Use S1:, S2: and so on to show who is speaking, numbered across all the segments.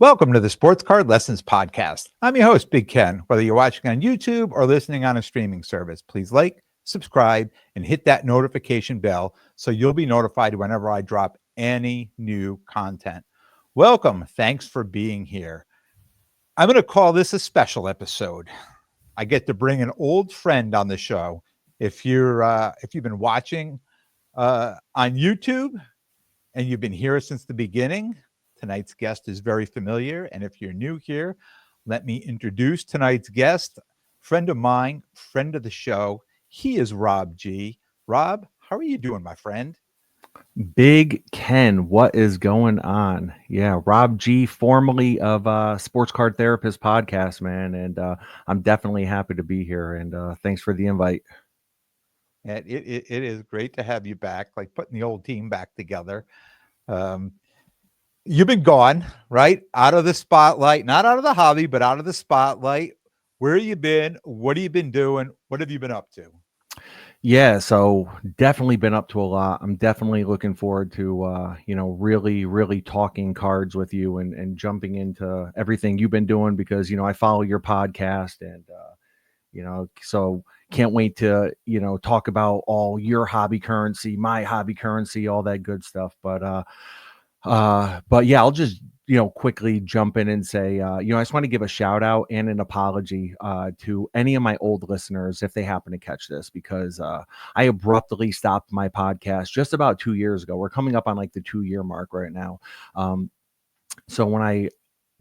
S1: Welcome to the Sports Card Lessons Podcast. I'm your host, Big Ken. Whether you're watching on YouTube or listening on a streaming service, please like, subscribe, and hit that notification bell so you'll be notified whenever I drop any new content. Welcome. Thanks for being here. I'm going to call this a special episode. I get to bring an old friend on the show. If you've been watching on YouTube and you've been here since the beginning, tonight's guest is very familiar. And if you're new here, let me introduce tonight's guest, friend of mine, friend of the show. He is Rob G. Rob, how are you doing, my friend?
S2: Big Ken, what is going on? Yeah, Rob G, formerly of Sports Card Therapist podcast, man. And I'm definitely happy to be here. And thanks for the invite.
S1: And it is great to have you back, like putting the old team back together. You've been gone, right? Out of the spotlight, not out of the hobby, but out of the spotlight. Where have you been? What have you been doing? What have you been up to?
S2: Yeah, so definitely been up to a lot. I'm definitely looking forward to, really talking cards with you and jumping into everything you've been doing because, I follow your podcast and, so can't wait to, talk about all your hobby currency, my hobby currency, all that good stuff. But yeah, I'll just, quickly jump in and say, I just want to give a shout out and an apology to any of my old listeners if they happen to catch this, because I abruptly stopped my podcast just about 2 years ago. We're coming up on like the 2-year mark right now. So when I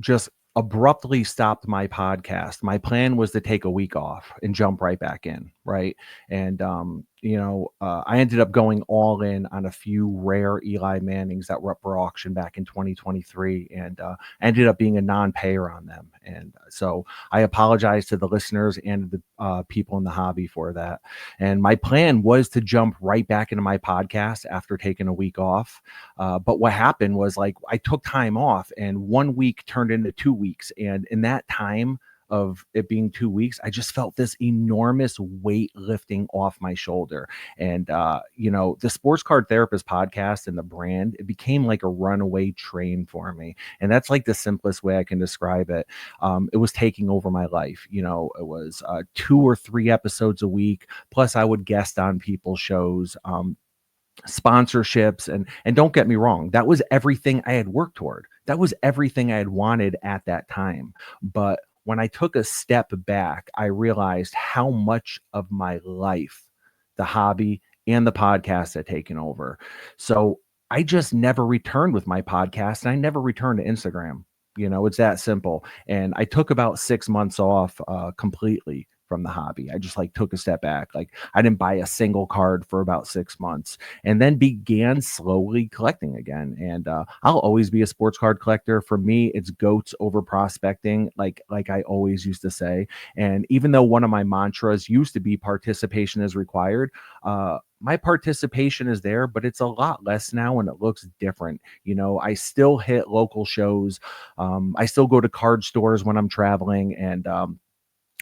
S2: just abruptly stopped my podcast, my plan was to take a week off and jump right back in. Right. And, I ended up going all in on a few rare Eli Mannings that were up for auction back in 2023 and ended up being a non-payer on them. And so I apologize to the listeners and the people in the hobby for that. And my plan was to jump right back into my podcast after taking a week off. But what happened was like I took time off and 1 week turned into 2 weeks. And in that time, of it being 2 weeks, I just felt this enormous weight lifting off my shoulder. And, the Sports Card Therapist podcast and the brand, it became like a runaway train for me. And that's like the simplest way I can describe it. It was taking over my life. It was 2 or 3 episodes a week. Plus I would guest on people's shows, sponsorships. And don't get me wrong, that was everything I had worked toward. That was everything I had wanted at that time. But when I took a step back, I realized how much of my life the hobby and the podcast had taken over. So I just never returned with my podcast and I never returned to Instagram. It's that simple. And I took about 6 months off completely from the hobby. I just like took a step back. Like I didn't buy a single card for about 6 months and then began slowly collecting again. And I'll always be a sports card collector. For me, it's goats over prospecting, like I always used to say. And even though one of my mantras used to be participation is required, my participation is there, but it's a lot less now and it looks different. I still hit local shows. I still go to card stores when I'm traveling and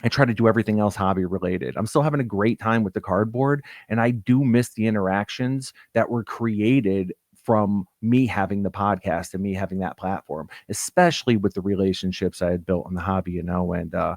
S2: I try to do everything else hobby related. I'm still having a great time with the cardboard, and I do miss the interactions that were created from me having the podcast and me having that platform, especially with the relationships I had built in the hobby, and I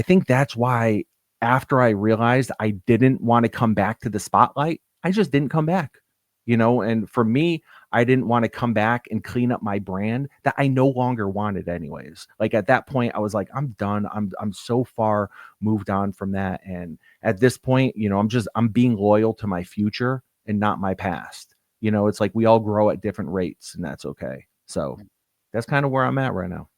S2: think that's why after I realized I didn't want to come back to the spotlight, I just didn't come back. And for me, I didn't want to come back and clean up my brand that I no longer wanted anyways. Like at that point, I was like, I'm done. I'm so far moved on from that. And at this point, I'm being loyal to my future and not my past. It's like we all grow at different rates and that's okay. So that's kind of where I'm at right now.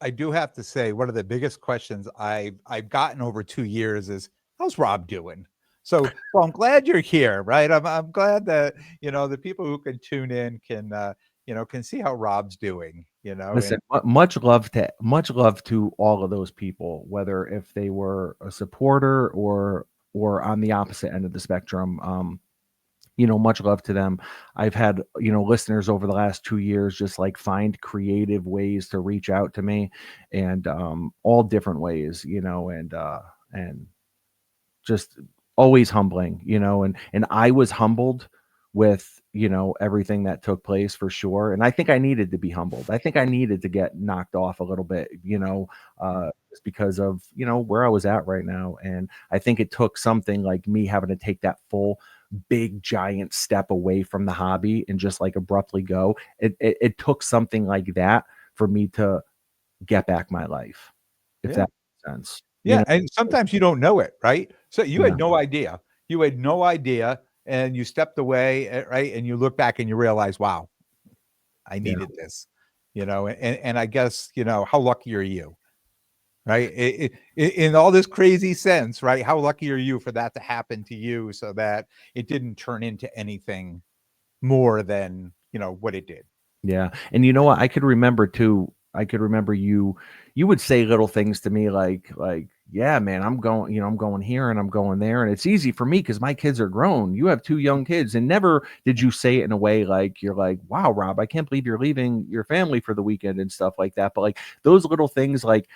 S1: I do have to say, one of the biggest questions I've gotten over 2 years is, how's Rob doing? So I'm glad you're here, right? I'm glad that, the people who can tune in can see how Rob's doing,
S2: Listen, much love to all of those people, whether if they were a supporter or on the opposite end of the spectrum. Much love to them. I've had, listeners over the last 2 years just like find creative ways to reach out to me and all different ways, and just always humbling, and I was humbled with, you know, everything that took place for sure. And I think I needed to be humbled. I think I needed to get knocked off a little bit, you know, just because of, you know, where I was at right now. And I think it took something like me having to take that full big giant step away from the hobby and just like abruptly go. It took something like that for me to get back my life, if
S1: Yeah.
S2: that makes sense. You
S1: Yeah.
S2: know?
S1: And sometimes you don't know it, right? So you
S2: Yeah.
S1: had no idea. You had no idea. And you stepped away, right? And you look back and you realize, wow, I
S2: Yeah.
S1: needed this, and I guess, how lucky are you, right? In all this crazy sense, right? How lucky are you for that to happen to you so that it didn't turn into anything more than, what it did.
S2: Yeah. And you know what? I could remember too. I could remember you would say little things to me like, yeah, man, I'm going, you know, I'm going here and I'm going there. And it's easy for me because my kids are grown. You have two young kids. And never did you say it in a way like you're like, wow, Rob, I can't believe you're leaving your family for the weekend and stuff like that. But like those little things, like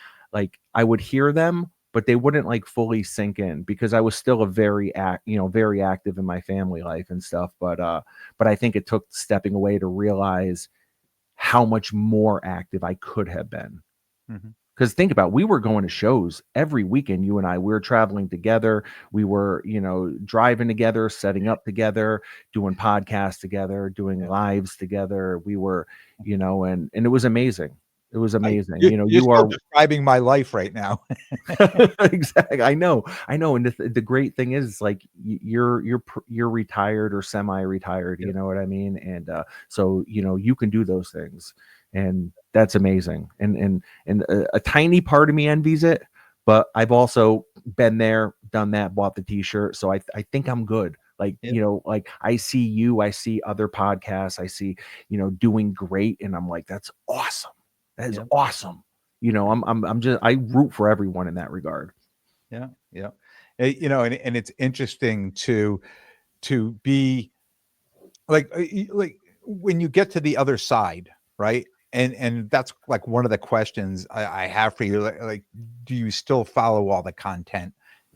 S2: I would hear them, but they wouldn't like fully sink in because I was still a very active in my family life and stuff. But I think it took stepping away to realize how much more active I could have been.
S1: Mhm.
S2: Because think about it, we were going to shows every weekend. You and I, we were traveling together. We were, you know, driving together, setting up together, doing podcasts together, doing
S1: Yeah.
S2: lives together. We were, you know, and it was amazing. It was
S1: I,
S2: amazing.
S1: you,
S2: You know,
S1: you're
S2: you
S1: still
S2: are
S1: describing my life right now.
S2: exactly. I know. And the great thing is, like, you're retired or semi-retired.
S1: Yeah.
S2: You know what I mean? And so you know you can do those things, and that's amazing. And a tiny part of me envies it, but I've also been there, done that, bought the T-shirt, so I think I'm good. Like,
S1: Yeah.
S2: you know, like I see you, I see other podcasts, I see, you know, doing great, and I'm like, that's awesome. That is
S1: Yeah.
S2: awesome. You know, I'm just I root for everyone in that regard.
S1: Yeah. Yeah. And it's interesting to be like when you get to the other side, right? And that's like one of the questions I have for you. Like, do you still follow all the content?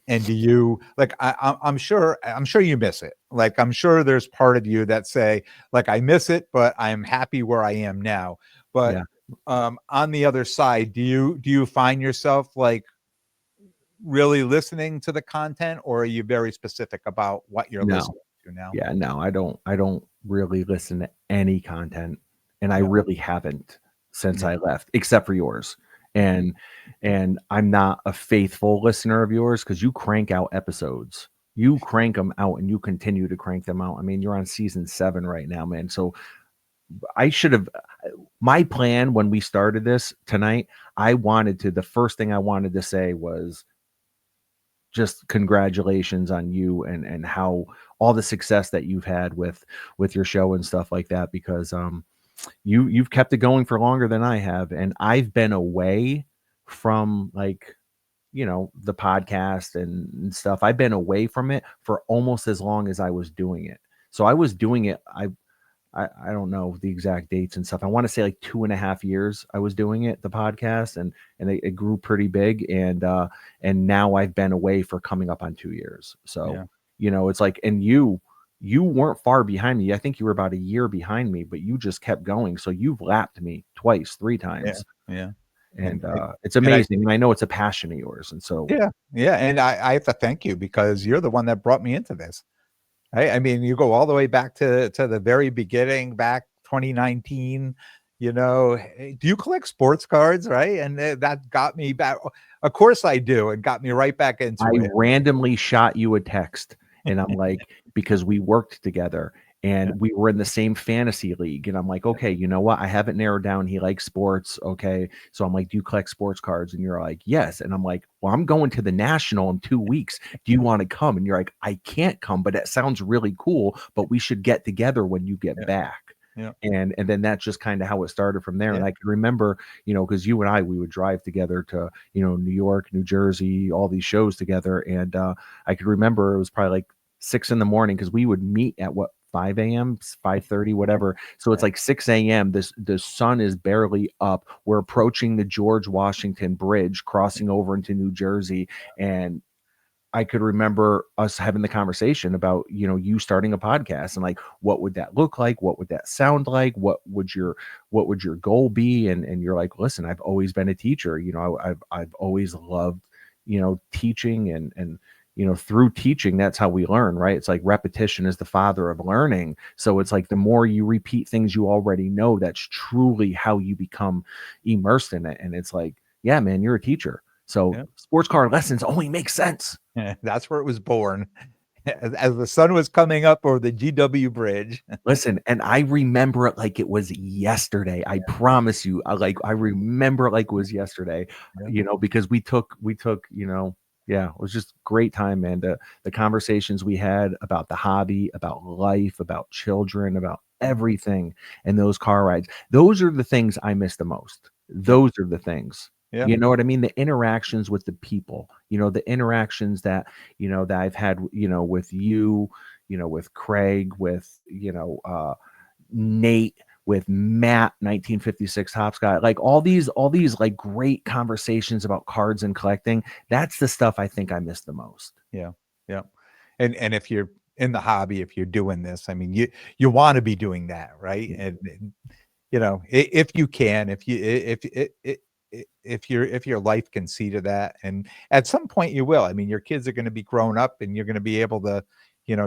S1: And do you like? I'm sure you miss it. Like, I'm sure there's part of you that say, like, I miss it, but I'm happy where I am now. But
S2: Yeah.
S1: on the other side, do you find yourself like really listening to the content, or are you very specific about what you're
S2: No.
S1: listening to now?
S2: Yeah, no, I don't really listen to any content, and I
S1: Yeah.
S2: really haven't since
S1: Yeah.
S2: I left, except for yours.
S1: Yeah.
S2: And I'm not a faithful listener of yours because you crank out episodes. You crank them out and you continue to crank them out. I mean, you're on season 7 right now, man. So I should have my plan when we started this tonight, the first thing I wanted to say was just congratulations on you and how all the success that you've had with your show and stuff like that because you've kept it going for longer than I have, and I've been away from, like, you know, the podcast and stuff. I've been away from it for almost as long as I was doing it. So I was doing it. I don't know the exact dates and stuff. I want to say like 2.5 years I was doing it, the podcast, and it grew pretty big. And now I've been away for coming up on 2 years. So,
S1: Yeah.
S2: you know, it's like, and you weren't far behind me. I think you were about a year behind me, but you just kept going. So you've lapped me twice, three
S1: Yeah.
S2: times.
S1: Yeah.
S2: And
S1: And
S2: it's
S1: and I
S2: amazing. And I know it's a passion of yours. And so
S1: yeah, yeah, and I have to thank you because you're the one that brought me into this. Right? I mean, you go all the way back to the very beginning, back 2019. Hey, do you collect sports cards, right? And that got me back. Of course, I do, and got me right back
S2: I
S1: into it.
S2: randomly shot you a text, and I'm like, because we worked together
S1: Yeah,
S2: and we were in the same fantasy league. And I'm like,
S1: yeah,
S2: okay, you know what? I haven't narrowed down. He likes sports. Okay. So I'm like, do you collect sports cards? And you're like, yes. And I'm like, well, I'm going to the National in 2 weeks. Do you want to come? And you're like, I can't come, but it sounds really cool. But we should get together when you get
S1: yeah,
S2: back.
S1: yeah,
S2: And then that's just kind of how it started from there.
S1: yeah,
S2: And I can remember, you know, because you and I, we would drive together to, you know, New York, New Jersey, all these shows together. And I could remember it was probably like 6 in the morning because we would meet at what, 5 a.m., 5:30, whatever. So it's
S1: yeah,
S2: like 6 a.m. The sun is barely up. We're approaching the George Washington Bridge, crossing over into New Jersey, and I could remember us having the conversation about, you starting a podcast and like, what would that look like? What would that sound like? What would your goal be? And you're like, listen, I've always been a teacher. I've always loved, teaching and through teaching, that's how we learn, right? It's like repetition is the father of learning. So it's like the more you repeat things you already know, that's truly how you become immersed in it. And it's like, yeah, man, you're a teacher. So
S1: Yep.
S2: sports car lessons only make sense.
S1: That's where it was born. As the sun was coming up over the GW bridge.
S2: Listen, and I remember it like it was yesterday. I promise you, I remember it like it was yesterday,
S1: Yeah.
S2: because we took, yeah, it was just great time, man. The conversations we had about the hobby, about life, about children, about everything, and those car rides. Those are the things I miss the most.
S1: Yeah.
S2: Those are the things.
S1: Yeah.
S2: You know what I mean? The interactions with the people, the interactions that I've had, with you, with Craig, with, Nate, with Matt, 1956 Hopscotch, like all these like great conversations about cards and collecting. That's the stuff I think I miss the most.
S1: Yeah. Yeah. And if you're in the hobby, if you're doing this, I mean, you want to be doing that, right? And if you can, if your life can see to that, and at some point you will. I mean, your kids are going to be grown up, and you're going to be able to,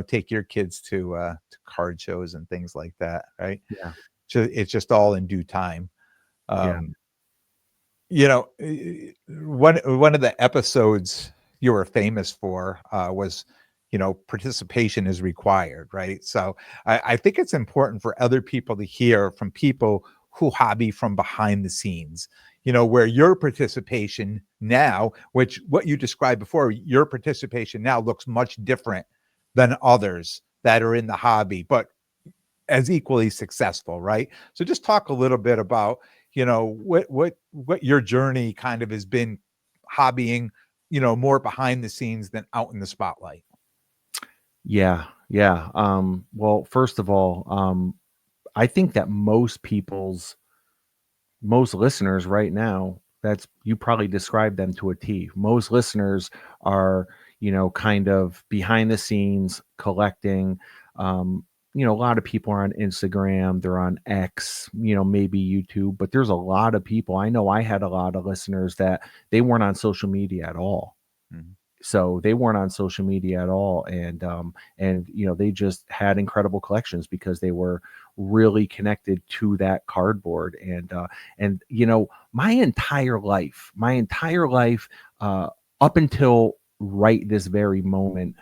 S1: take your kids to card shows and things like that, right?
S2: Yeah.
S1: So it's just all in due time.
S2: Yeah.
S1: Um, one of the episodes you were famous for was, participation is required, right? So I think it's important for other people to hear from people who hobby from behind the scenes, where your participation now, which what you described before, your participation now looks much different than others that are in the hobby, but as equally successful, right? So just talk a little bit about, what your journey kind of has been hobbying, more behind the scenes than out in the spotlight.
S2: Yeah. Yeah. Well, first of all, I think that most listeners right now, that's you probably described them to a T. Most listeners are, kind of behind the scenes collecting. A lot of people are on Instagram, they're on X, maybe YouTube, but there's a lot of people. I know I had a lot of listeners that they weren't on social media at all.
S1: Mhm.
S2: So they weren't on social media at all, and they just had incredible collections because they were really connected to that cardboard. And my entire life up until right this very moment,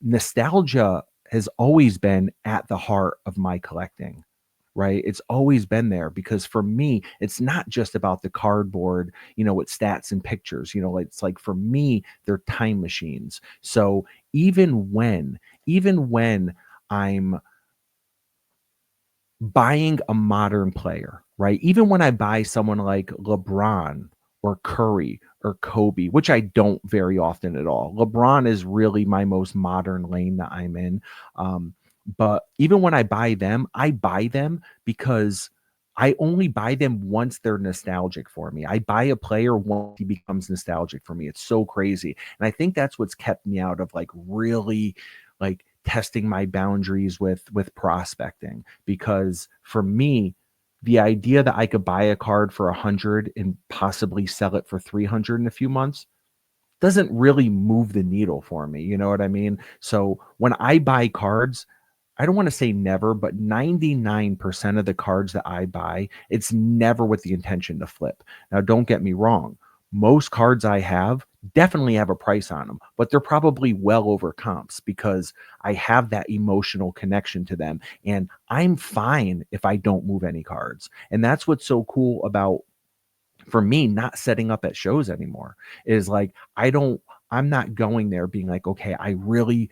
S2: nostalgia has always been at the heart of my collecting. Right. It's always been there because for me, it's not just about the cardboard, with stats and pictures, it's like for me, they're time machines. So even when I'm buying a modern player, right? Even when I buy someone like LeBron or Curry or Kobe, which I don't very often at all. LeBron is really my most modern lane that I'm in. But even when I buy them because I only buy them once they're nostalgic for me. I buy a player once he becomes nostalgic for me. It's so crazy. And I think that's what's kept me out of like really like testing my boundaries with prospecting, because for me, the idea that I could buy a card for 100 and possibly sell it for 300 in a few months doesn't really move the needle for me. You know what I mean? So when I buy cards, I don't want to say never, but 99% of the cards that I buy, it's never with the intention to flip. Now, don't get me wrong. Most cards I have definitely have a price on them, but they're probably well over comps because I have that emotional connection to them. And I'm fine if I don't move any cards. And that's what's so cool about, for me, not setting up at shows anymore, is like I'm not going there being like, okay, I really,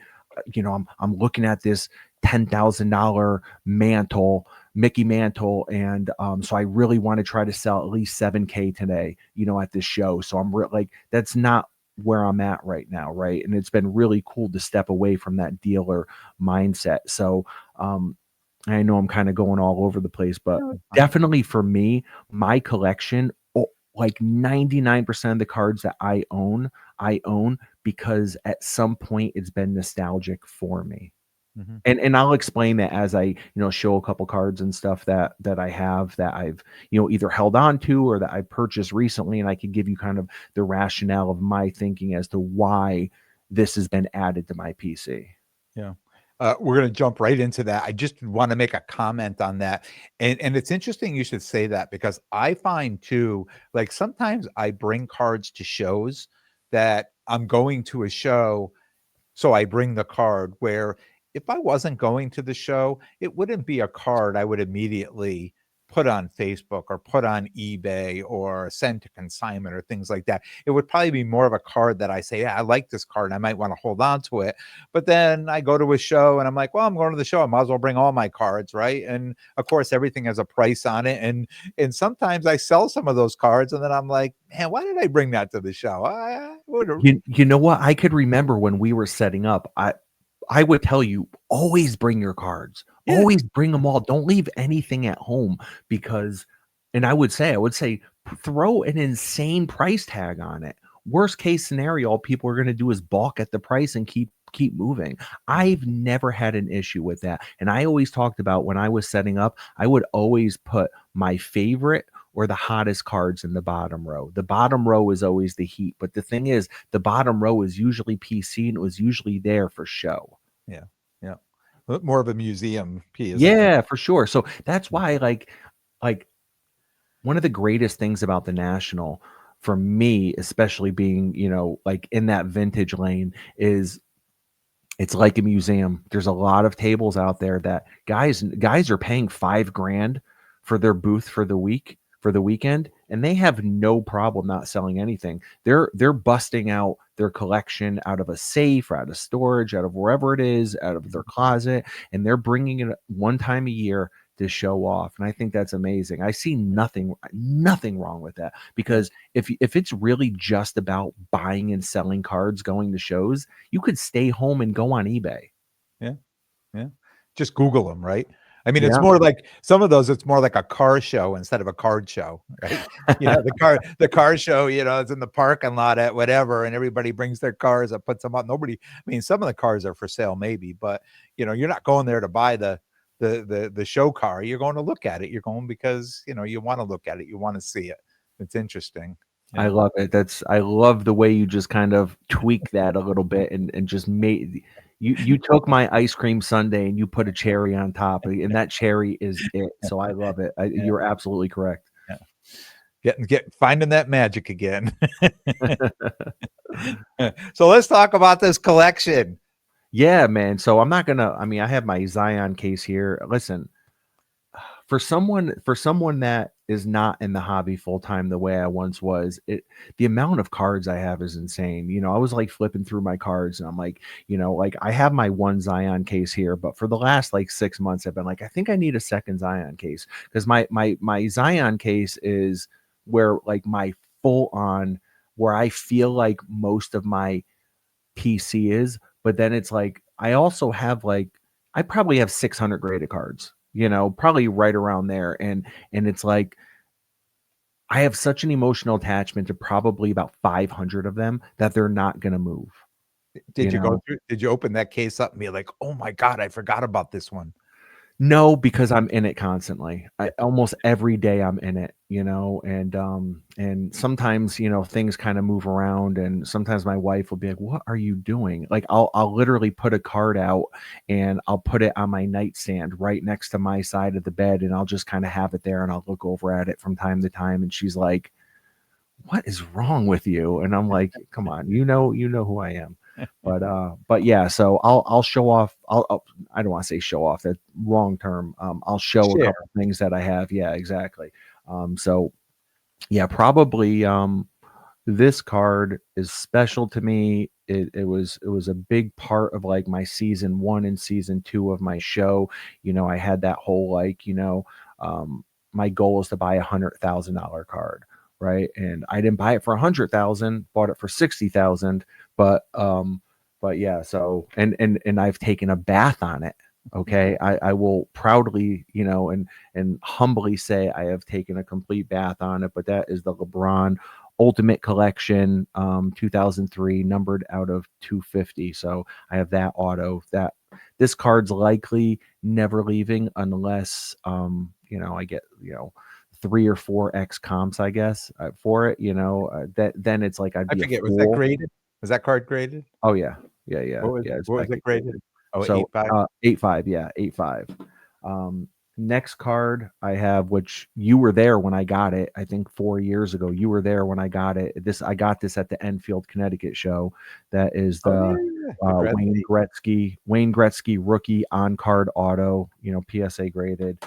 S2: I'm looking at this $10,000 mantle, Mickey mantle, and so I really want to try to sell at least 7K today, at this show. So like, that's not where I'm at right now, right? And it's been really cool to step away from that dealer mindset. So I know I'm kind of going all over the place, but
S1: No, it's fine.
S2: definitely for me, my collection, like 99% of the cards that I own because at some point it's been nostalgic for me.
S1: Mhm.
S2: And I'll explain that as I, show a couple cards and stuff that I have that I've, either held on to or that I purchased recently, and I can give you kind of the rationale of my thinking as to why this has been added to my PC.
S1: Yeah. We're going to jump right into that. I just want to make a comment on that. And it's interesting you should say that, because I find too, like sometimes I bring cards to shows that I'm going to a show. So I bring the card, where if I wasn't going to the show, it wouldn't be a card I would immediately put on Facebook or put on eBay or send to consignment or things like that. It would probably be more of a card that I say, yeah, I like this card, I might want to hold on to it. But then I go to a show and I'm like, well, I'm going to the show, I might as well bring all my cards, right? And of course, everything has a price on it. And sometimes I sell some of those cards, and then I'm like, man, why did I bring that to the show? I would have.
S2: You know what? I could remember when we were setting up, I would tell you, always bring your cards.
S1: Yeah.
S2: Always bring them all. Don't leave anything at home, because, and I would say, throw an insane price tag on it. Worst case scenario, all people are going to do is balk at the price and keep moving. I've never had an issue with that. And I always talked about, when I was setting up, I would always put my favorite or the hottest cards in the bottom row. The bottom row is always the heat. But the thing is, the bottom row is usually PC, and it was usually there for show.
S1: Yeah. Yeah. More of a museum piece.
S2: Yeah, for sure. So that's why, like one of the greatest things about the National, for me, especially being, like in that vintage lane, is it's like a museum. There's a lot of tables out there that guys are paying $5,000 for their booth for the weekend, and they have no problem not selling anything. They're busting out their collection out of a safe, or out of storage, out of wherever it is, out of their closet, and they're bringing it one time a year to show off. And I think that's amazing. I see nothing wrong with that, because if it's really just about buying and selling cards, going to shows, you could stay home and go on eBay.
S1: Yeah. Yeah. Just Google them, right? I mean, it's
S2: Yeah.
S1: more like some of those, it's more like a car show instead of a card show, right? The car show, it's in the parking lot at whatever, and everybody brings their cars and puts them up. Nobody, I mean, some of the cars are for sale maybe, but you're not going there to buy the show car. You're going to look at it. You're going because, you want to look at it. You want to see it. It's interesting.
S2: I love it. I love the way you just kind of tweak that a little bit, and just made you took my ice cream sundae and you put a cherry on top, and that cherry is it. So I love it. You're absolutely correct.
S1: Finding that magic again. So let's talk about this collection.
S2: Yeah, man. So I'm not gonna. I mean, I have my Zion case here. Listen, for someone that is not in the hobby full time the way I once was, the amount of cards I have is insane. I was like flipping through my cards, and I'm like, like I have my one Zion case here, but for the last like 6 months, I've been like, I think I need a second Zion case, because my Zion case is where like my full on, where I feel like most of my PC is. But then it's like I also have like, I probably have 600 graded cards, probably right around there. And it's like I have such an emotional attachment to probably about 500 of them that they're not going to move.
S1: Did you open that case up and be like, oh my God, I forgot about this one?
S2: No, because I'm in it constantly. Almost every day I'm in it, and sometimes, things kind of move around, and sometimes my wife will be like, "What are you doing?" Like I'll literally put a card out and I'll put it on my nightstand right next to my side of the bed, and I'll just kind of have it there, and I'll look over at it from time to time, and she's like, "What is wrong with you?" And I'm like, "Come on, you know who I am." But yeah, so I'll show off. I don't want to say show off, that wrong term. I'll show a couple things that I have. Yeah, exactly. So yeah, probably this card is special to me. It was a big part of like my season 1 and season 2 of my show. I had that whole like, my goal is to buy $100,000 card, right? And I didn't buy it for 100,000, bought it for 60,000. But yeah, so and I've taken a bath on it. Okay. I will proudly, and humbly say I have taken a complete bath on it. But that is the LeBron Ultimate Collection, 2003, numbered out of 250. So I have that auto. That this card's likely never leaving unless I get 3 or 4 X comps, I guess, for it. That then it's like I'd
S1: I
S2: be a
S1: forget, was that
S2: fool.
S1: graded? Was that card graded?
S2: Oh yeah, yeah. It's
S1: What was
S2: Beckett
S1: it graded?
S2: graded.
S1: Oh,
S2: So
S1: 8.5?
S2: 8.5, yeah, 8.5. Next card I have, which you were there when I got it, I think 4 years ago. You were there when I got it. I got this at the Enfield, Connecticut show. That is
S1: Oh,
S2: the
S1: yeah. The
S2: Wayne Gretzky rookie on card auto, PSA graded.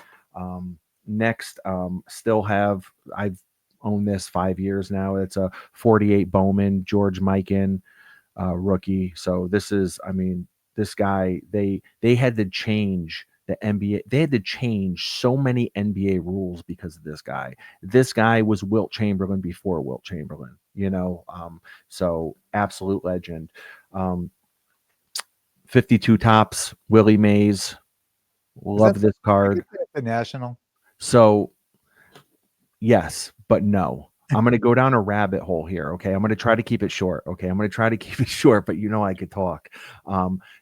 S2: Next, I've owned this 5 years now. It's a 48 Bowman George Mikan rookie. So this guy, they had to change the NBA. They had to change so many NBA rules because of this guy. This guy was Wilt Chamberlain before Wilt Chamberlain, so absolute legend. 52 tops, Willie Mays.
S1: Is that
S2: Love this
S1: something you
S2: card.
S1: could say at the National?
S2: So yes, but no. I'm going to go down a rabbit hole here. Okay. I'm going to try to keep it short. Okay. I'm going to try to keep it short, but I could talk.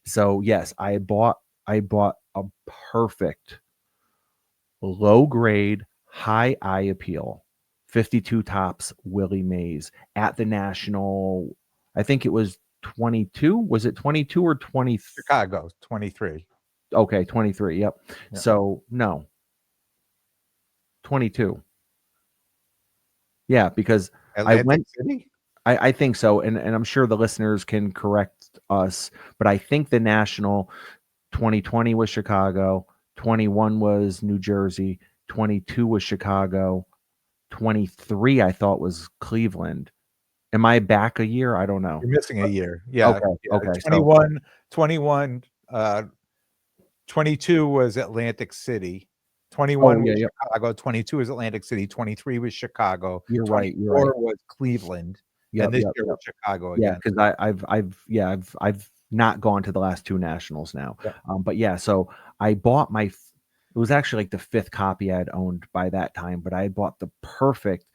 S2: So yes, I bought a perfect low grade, high eye appeal, 52 tops Willie Mays at the National. I think it was 22. Was it 22 or 20?
S1: Chicago, 23.
S2: Okay. 23. Yep.
S1: Yeah.
S2: So no, 22. Yeah. Because
S1: Atlantic City?
S2: I think so, and I'm sure the listeners can correct us, but I think the National 2020 was Chicago, 21 was New Jersey, 22 was Chicago, 23 I thought was Cleveland. Am I back a year? I don't know.
S1: You're missing a year. Yeah.
S2: Okay.
S1: 21, 22 was Atlantic City. 21 was
S2: Yeah.
S1: Chicago. 22 was Atlantic City. 23 was Chicago.
S2: You're right.
S1: 24 was Cleveland. And this year was Chicago
S2: Yeah,
S1: again.
S2: because I've not gone to the last 2 Nationals now.
S1: Yeah.
S2: But yeah, so I bought it was actually like the 5th copy I had owned by that time, but I bought the perfect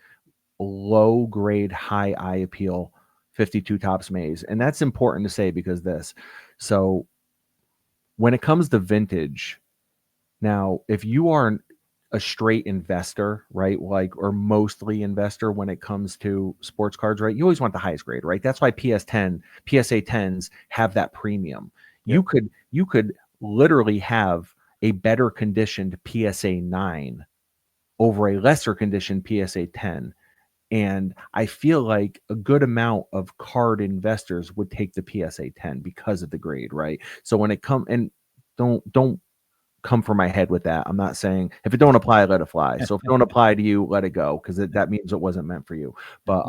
S2: low grade, high eye appeal 52 tops maze. And that's important to say because so when it comes to vintage, now if you are a straight investor, right? Like, or mostly investor when it comes to sports cards, right? You always want the highest grade, right? That's why PSA 10s have that premium.
S1: Yep.
S2: You could literally have a better conditioned PSA 9 over a lesser conditioned PSA 10. And I feel like a good amount of card investors would take the PSA 10 because of the grade, right? So when it comes, and don't come for my head with that. I'm not saying if it don't apply, let it fly. So if it don't apply to you, let it go because that means it wasn't meant for you. But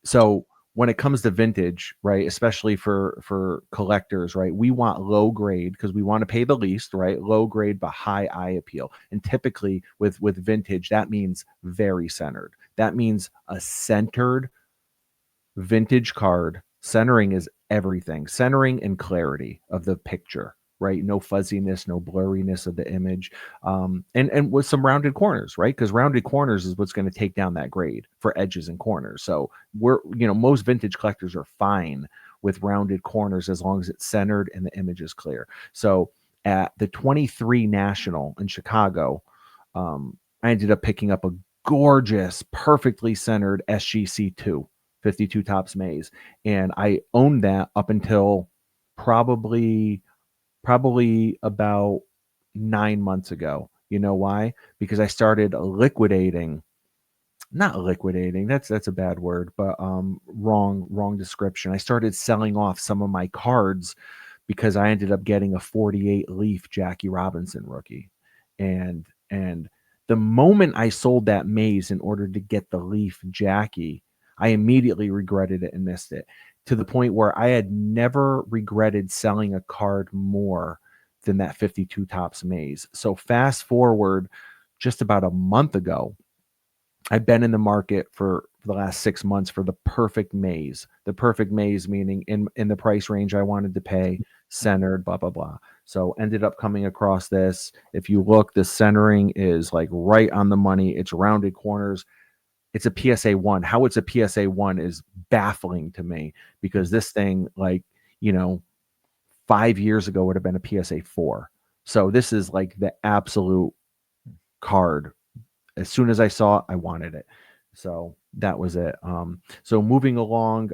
S2: so when it comes to vintage, right, especially for collectors, right, we want low grade because we want to pay the least, right? Low grade but high eye appeal. And typically with vintage, that means very centered. That means a centered vintage card. Centering is everything. Centering and clarity of the picture, right? No fuzziness, no blurriness of the image, and with some rounded corners, right? Because rounded corners is what's going to take down that grade for edges and corners. So most vintage collectors are fine with rounded corners as long as it's centered and the image is clear. So at the 23 National in Chicago, I ended up picking up a gorgeous, perfectly centered SGC2 52 tops maze, and I owned that up until probably about 9 months ago. You know why? Because I started not liquidating. That's a bad word, but wrong description. I started selling off some of my cards because I ended up getting a 48 leaf Jackie Robinson rookie. And the moment I sold that maze in order to get the leaf Jackie, I immediately regretted it and missed it, to the point where I had never regretted selling a card more than that 52 tops maze. So fast forward just about a month ago, I've been in the market for the last 6 months for the perfect maze. The perfect maze meaning in the price range I wanted to pay, centered, blah, blah, blah. So ended up coming across this. If you look, the centering is like right on the money. It's rounded corners. it's a PSA 1. How it's a PSA 1 is baffling to me, because this thing, like, you know, 5 years ago would have been a PSA 4. So this is like the absolute card. As soon as I saw it, I wanted it. So that was it. So moving along,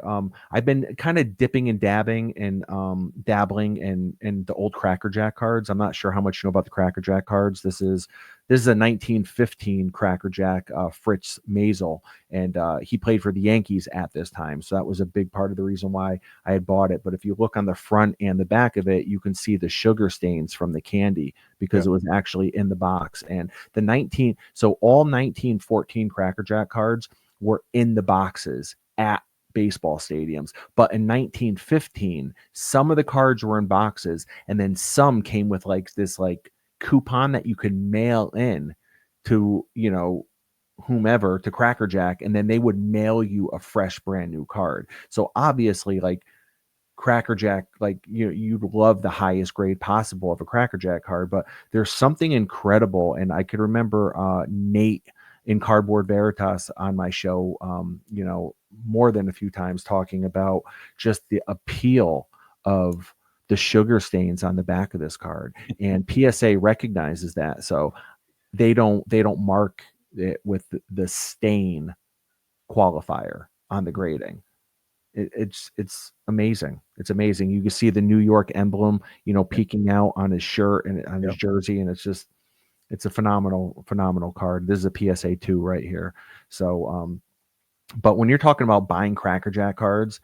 S2: I've been kind of dipping and dabbling in the old Cracker Jack cards. I'm not sure how much you know about the Cracker Jack cards. This is a 1915 Cracker Jack, Fritz Mazel, and he played for the Yankees at this time. So that was a big part of the reason why I had bought it. But if you look on the front and the back of it, you can see the sugar stains from the candy, because
S1: Yeah.
S2: it was actually in the box. And so all 1914 Cracker Jack cards were in the boxes at baseball stadiums. But in 1915, some of the cards were in boxes, and then some came with like this like coupon that you could mail in to, you know, whomever, to Cracker Jack, and then they would mail you a fresh brand new card. So obviously, like, Cracker Jack, like, you'd love the highest grade possible of a Cracker Jack card, but there's something incredible. And I could remember Nate in Cardboard Veritas on my show, more than a few times, talking about just the appeal of the sugar stains on the back of this card. And PSA recognizes that, so they don't mark it with the stain qualifier on the grading. It's amazing. It's amazing. You can see the New York emblem, peeking out on his shirt and on his jersey, and it's a phenomenal card. This is a PSA 2 right here. So, but when you're talking about buying Cracker Jack cards,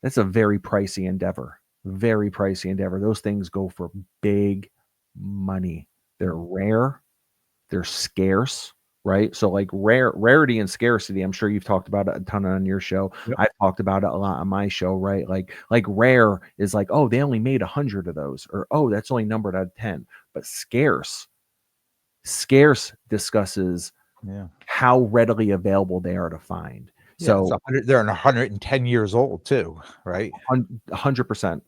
S2: that's a very pricey endeavor. Very pricey endeavor. Those things go for big money. They're rare. They're scarce, right? So like rarity and scarcity, I'm sure you've talked about it a ton on your show.
S1: Yep.
S2: I've talked about it a lot on my show, right? Like rare is like, oh, they only made 100 of those, or oh, that's only numbered out of 10. But scarce discusses how readily available they are to find.
S1: Yeah,
S2: So
S1: they're 110 years old too, right?
S2: 100%,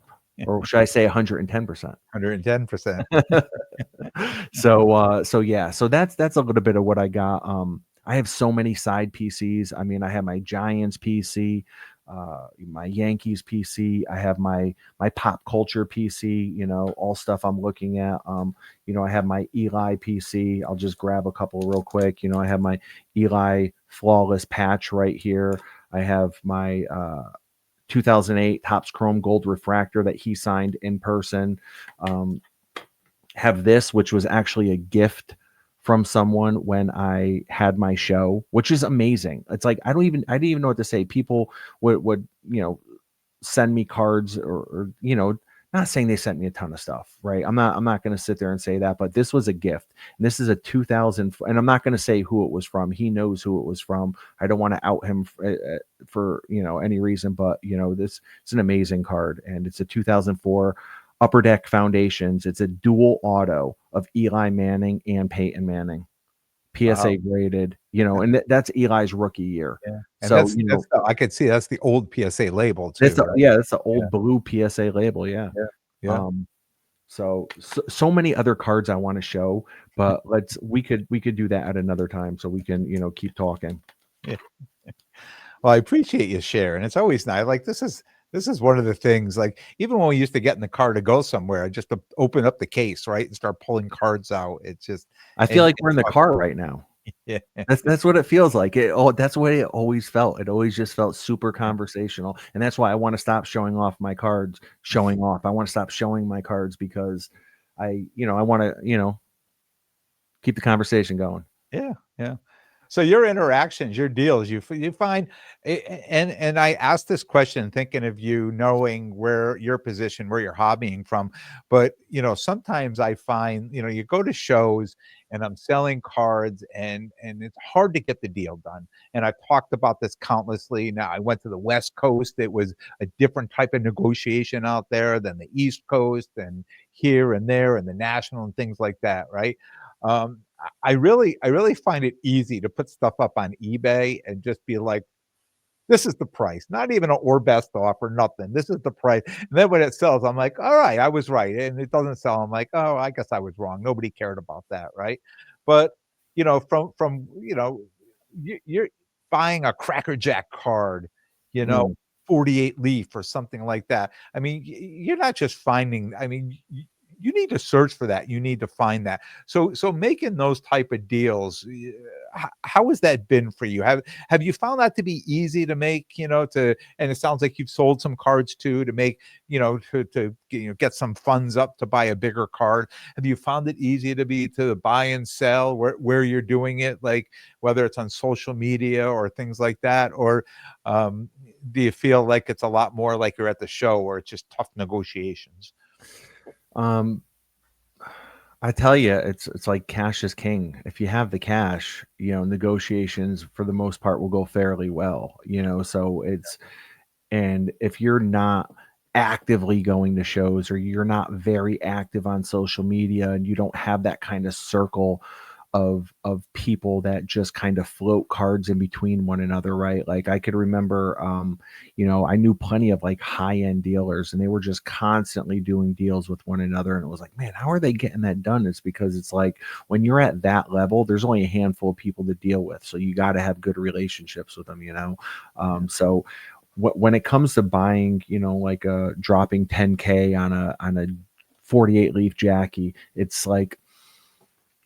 S2: or should I say 110%?
S1: 110%.
S2: So yeah, so that's a little bit of what I got. I have so many side PCs. I mean, I have my Giants PC, my Yankees PC. I have my pop culture PC. All stuff I'm looking at. I have my Eli PC. I'll just grab a couple real quick. I have my Eli Flawless patch right here. I have my 2008 Topps Chrome Gold Refractor that he signed in person. Have this, which was actually a gift from someone when I had my show, which is amazing. It's like I didn't even know what to say. People would send me cards, or not saying they sent me a ton of stuff, right? I'm not going to sit there and say that, but this was a gift. And this is a 2000, and I'm not going to say who it was from. He knows who it was from. I don't want to out him for any reason, but this is an amazing card, and it's a 2004 Upper Deck Foundations. It's a dual auto of Eli Manning and Peyton Manning, PSA graded, and that's Eli's rookie year.
S1: Yeah. And
S2: So,
S1: I could see that's the old PSA label too.
S2: that's
S1: Right?
S2: that's the old blue PSA label. Yeah.
S1: Yeah.
S2: So many other cards I want to show, but we could do that at another time, so we can, keep talking.
S1: Yeah. Well, I appreciate you sharing. It's always nice. Like this is one of the things, like even when we used to get in the car to go somewhere, just to open up the case, right, and start pulling cards out. It's just,
S2: I feel like we're in the car right now.
S1: Yeah.
S2: That's what it feels like. That's what it always felt. It always just felt super conversational. And that's why I want to stop showing off my cards, I want to stop showing my cards, because I want to, keep the conversation going.
S1: Yeah. Yeah. So your interactions, your deals, you find, and I asked this question thinking of you knowing where your position, where you're hobbying from, but sometimes I find, you go to shows and I'm selling cards and it's hard to get the deal done. And I've talked about this countlessly. Now I went to the West Coast. It was a different type of negotiation out there than the East Coast and here and there and the national and things like that. Right. I really find it easy to put stuff up on eBay and just be like, this is the price, not even an or best offer, nothing. This is the price. And then when it sells, I'm like, all right, I was right. And it doesn't sell. I'm like, oh, I guess I was wrong. Nobody cared about that. Right. But, from, you're buying a Cracker Jack card, you know,
S2: Mm.
S1: 48 leaf or something like that. I mean, you're not just finding, I mean, you need to search for that. You need to find that. So making those type of deals, how has that been for you? Have you found that to be easy to make, and it sounds like you've sold some cards too to make, to get some funds up to buy a bigger card. Have you found it easy to buy and sell where you're doing it, like whether it's on social media or things like that? Or do you feel like it's a lot more like you're at the show where it's just tough negotiations?
S2: Um, I tell you, it's like cash is king. If you have the cash, negotiations for the most part will go fairly well. So and if you're not actively going to shows, or you're not very active on social media, and you don't have that kind of circle of people that just kind of float cards in between one another, right? Like I could remember, I knew plenty of like high end dealers, and they were just constantly doing deals with one another. And it was like, man, how are they getting that done? It's because it's like when you're at that level, there's only a handful of people to deal with. So you got to have good relationships with them. So when it comes to buying, like dropping 10K on a 48 leaf Jackie, it's like,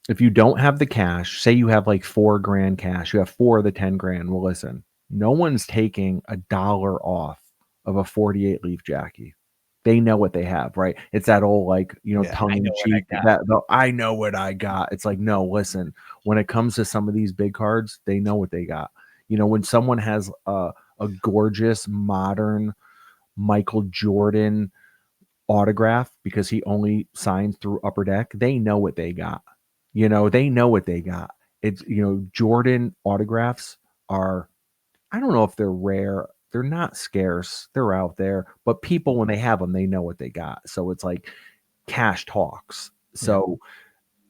S2: if you don't have the cash, say you have like $4,000 cash, you have four of the 10 grand. Well, listen, no one's taking $1 off of a 48 leaf Jackie. They know what they have, right? It's that old, like, tongue in cheek, I know what I got. It's like, no, listen, when it comes to some of these big cards, they know what they got. When someone has a gorgeous modern Michael Jordan autograph because he only signs through Upper Deck, they know what they got. They know what they got. It's, Jordan autographs are, I don't know if they're rare. They're not scarce. They're out there, but people, when they have them, they know what they got. So it's like cash talks. So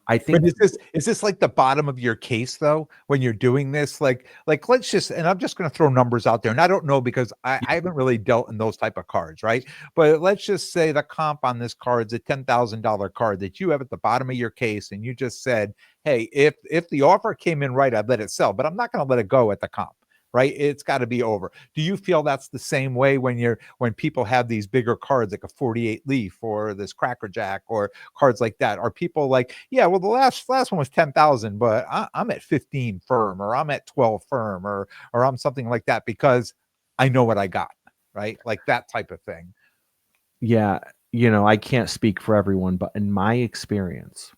S2: I
S1: But
S2: think,
S1: is this like the bottom of your case though when you're doing this? Like let's just, and I'm just going to throw numbers out there, and I don't know because I haven't really dealt in those type of cards, right? But let's just say the comp on this card's a $10,000 card that you have at the bottom of your case, and you just said, hey, if the offer came in right, I'd let it sell, but I'm not going to let it go at the comp. Right, it's got to be over. Do you feel that's the same way when people have these bigger cards like a 48 leaf or this Cracker Jack or cards like that? Are people like, yeah, well, the last one was 10,000, but I'm at 15 firm, or I'm at 12 firm, or I'm something like that because I know what I got, right? Like that type of thing.
S2: yeah, I can't speak for everyone, but in my experience,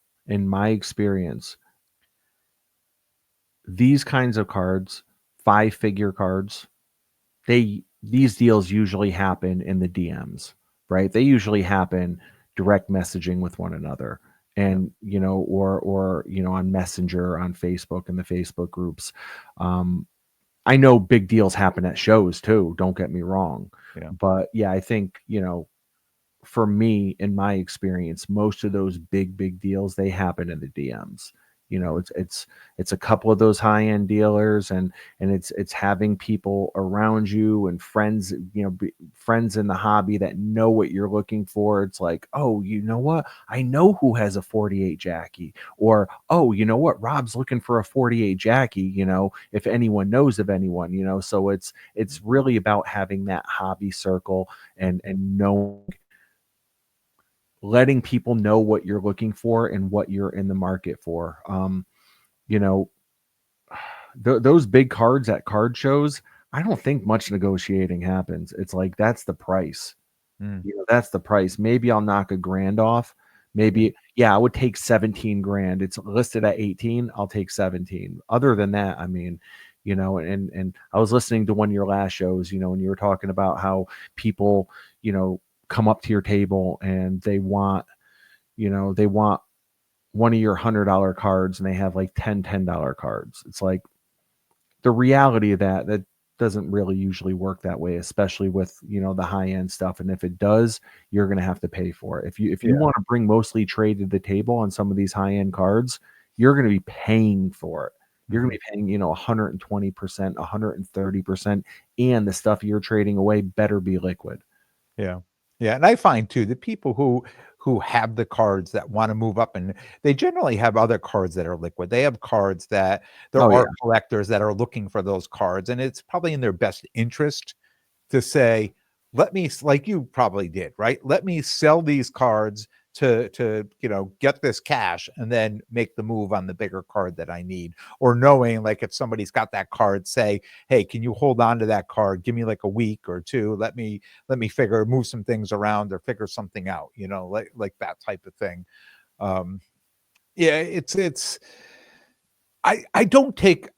S2: these kinds of cards, 5-figure cards, these deals usually happen in the DMs, right? They usually happen direct messaging with one another,
S1: Yeah,
S2: and or on Messenger, on Facebook, and the Facebook groups. I know big deals happen at shows too, don't get me wrong,
S1: yeah.
S2: but yeah, I think, for me, in my experience, most of those big deals, they happen in the DMs. It's a couple of those high end dealers, and it's having people around you and friends, friends in the hobby that know what you're looking for. It's like, oh, you know what? I know who has a 48 Jackie, or oh, you know what? Rob's looking for a 48 Jackie. If anyone knows of anyone, so it's really about having that hobby circle, and knowing, letting people know what you're looking for and what you're in the market for. You know, those big cards at card shows, I don't think much negotiating happens. It's like, that's the price.
S1: Mm,
S2: That's the price. Maybe I'll knock $1,000 off.
S1: yeah,
S2: Maybe, yeah, I would take 17 grand. It's listed at 18. I'll take 17. Other than that, I mean, and I was listening to one of your last shows, when you were talking about how people, come up to your table and they want one of your $100 cards, and they have like 10 $10 cards. It's like, the reality of that doesn't really usually work that way, especially with, the high end stuff. And if it does, you're going to have to pay for it. If you
S1: yeah.
S2: want to bring mostly trade to the table on some of these high end cards, you're going to be paying for it. You're going
S1: Mhm.
S2: to be paying, 120%, 130%, and the stuff you're trading away better be liquid.
S1: Yeah. Yeah, and I find too, the people who have the cards that want to move up, and they generally have other cards that are liquid. They have cards that there
S2: Oh, yeah.
S1: are collectors that are looking for those cards, and it's probably in their best interest to say, let me, like you probably did, right? Let me sell these cards to get this cash and then make the move on the bigger card that I need. Or knowing, like, if somebody's got that card, say, hey, can you hold on to that card, give me like a week or two, let me move some things around or figure something out, like that type of thing. Yeah, it's I don't take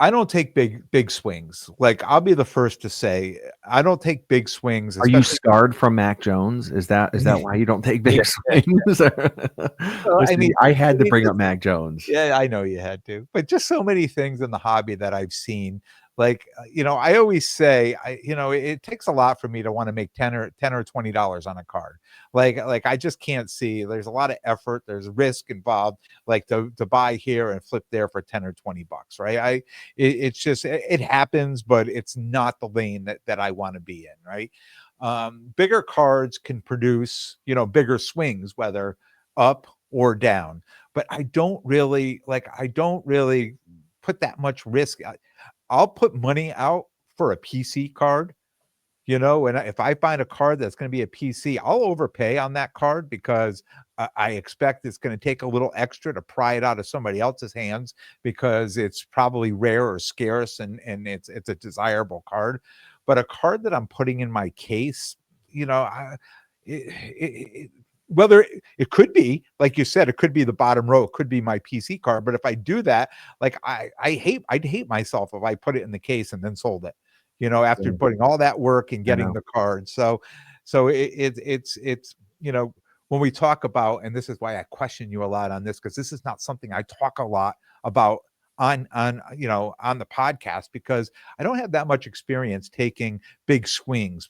S1: big swings. Like, I'll be the first to say I don't take big swings,
S2: Are you
S1: especially.
S2: scarred from Mac Jones? Is that why you don't take big
S1: Yeah.
S2: swings?
S1: Well, I
S2: Listen,
S1: mean,
S2: I had to bring up Mac Jones.
S1: yeah, I know you had to, but just so many things in the hobby that I've seen. Like, I always say, it takes a lot for me to want to make 10 or $20 on a card. Like I just can't see. There's a lot of effort. There's risk involved. Like to buy here and flip there for 10 or $20, right? It's just it happens, but it's not the lane that I want to be in, right? Bigger cards can produce, bigger swings, whether up or down. But I don't really put that much risk. I'll put money out for a PC card, and if I find a card that's going to be a PC, I'll overpay on that card because I expect it's going to take a little extra to pry it out of somebody else's hands because it's probably rare or scarce, and it's a desirable card. But a card that I'm putting in my case, whether it could be, like you said, it could be the bottom row, it could be my PC card. But if I do that, like I'd hate myself if I put it in the case and then sold it, after putting all that work and getting the card. So it's when we talk about, and this is why I question you a lot on this, because this is not something I talk a lot about on the podcast, because I don't have that much experience taking big swings,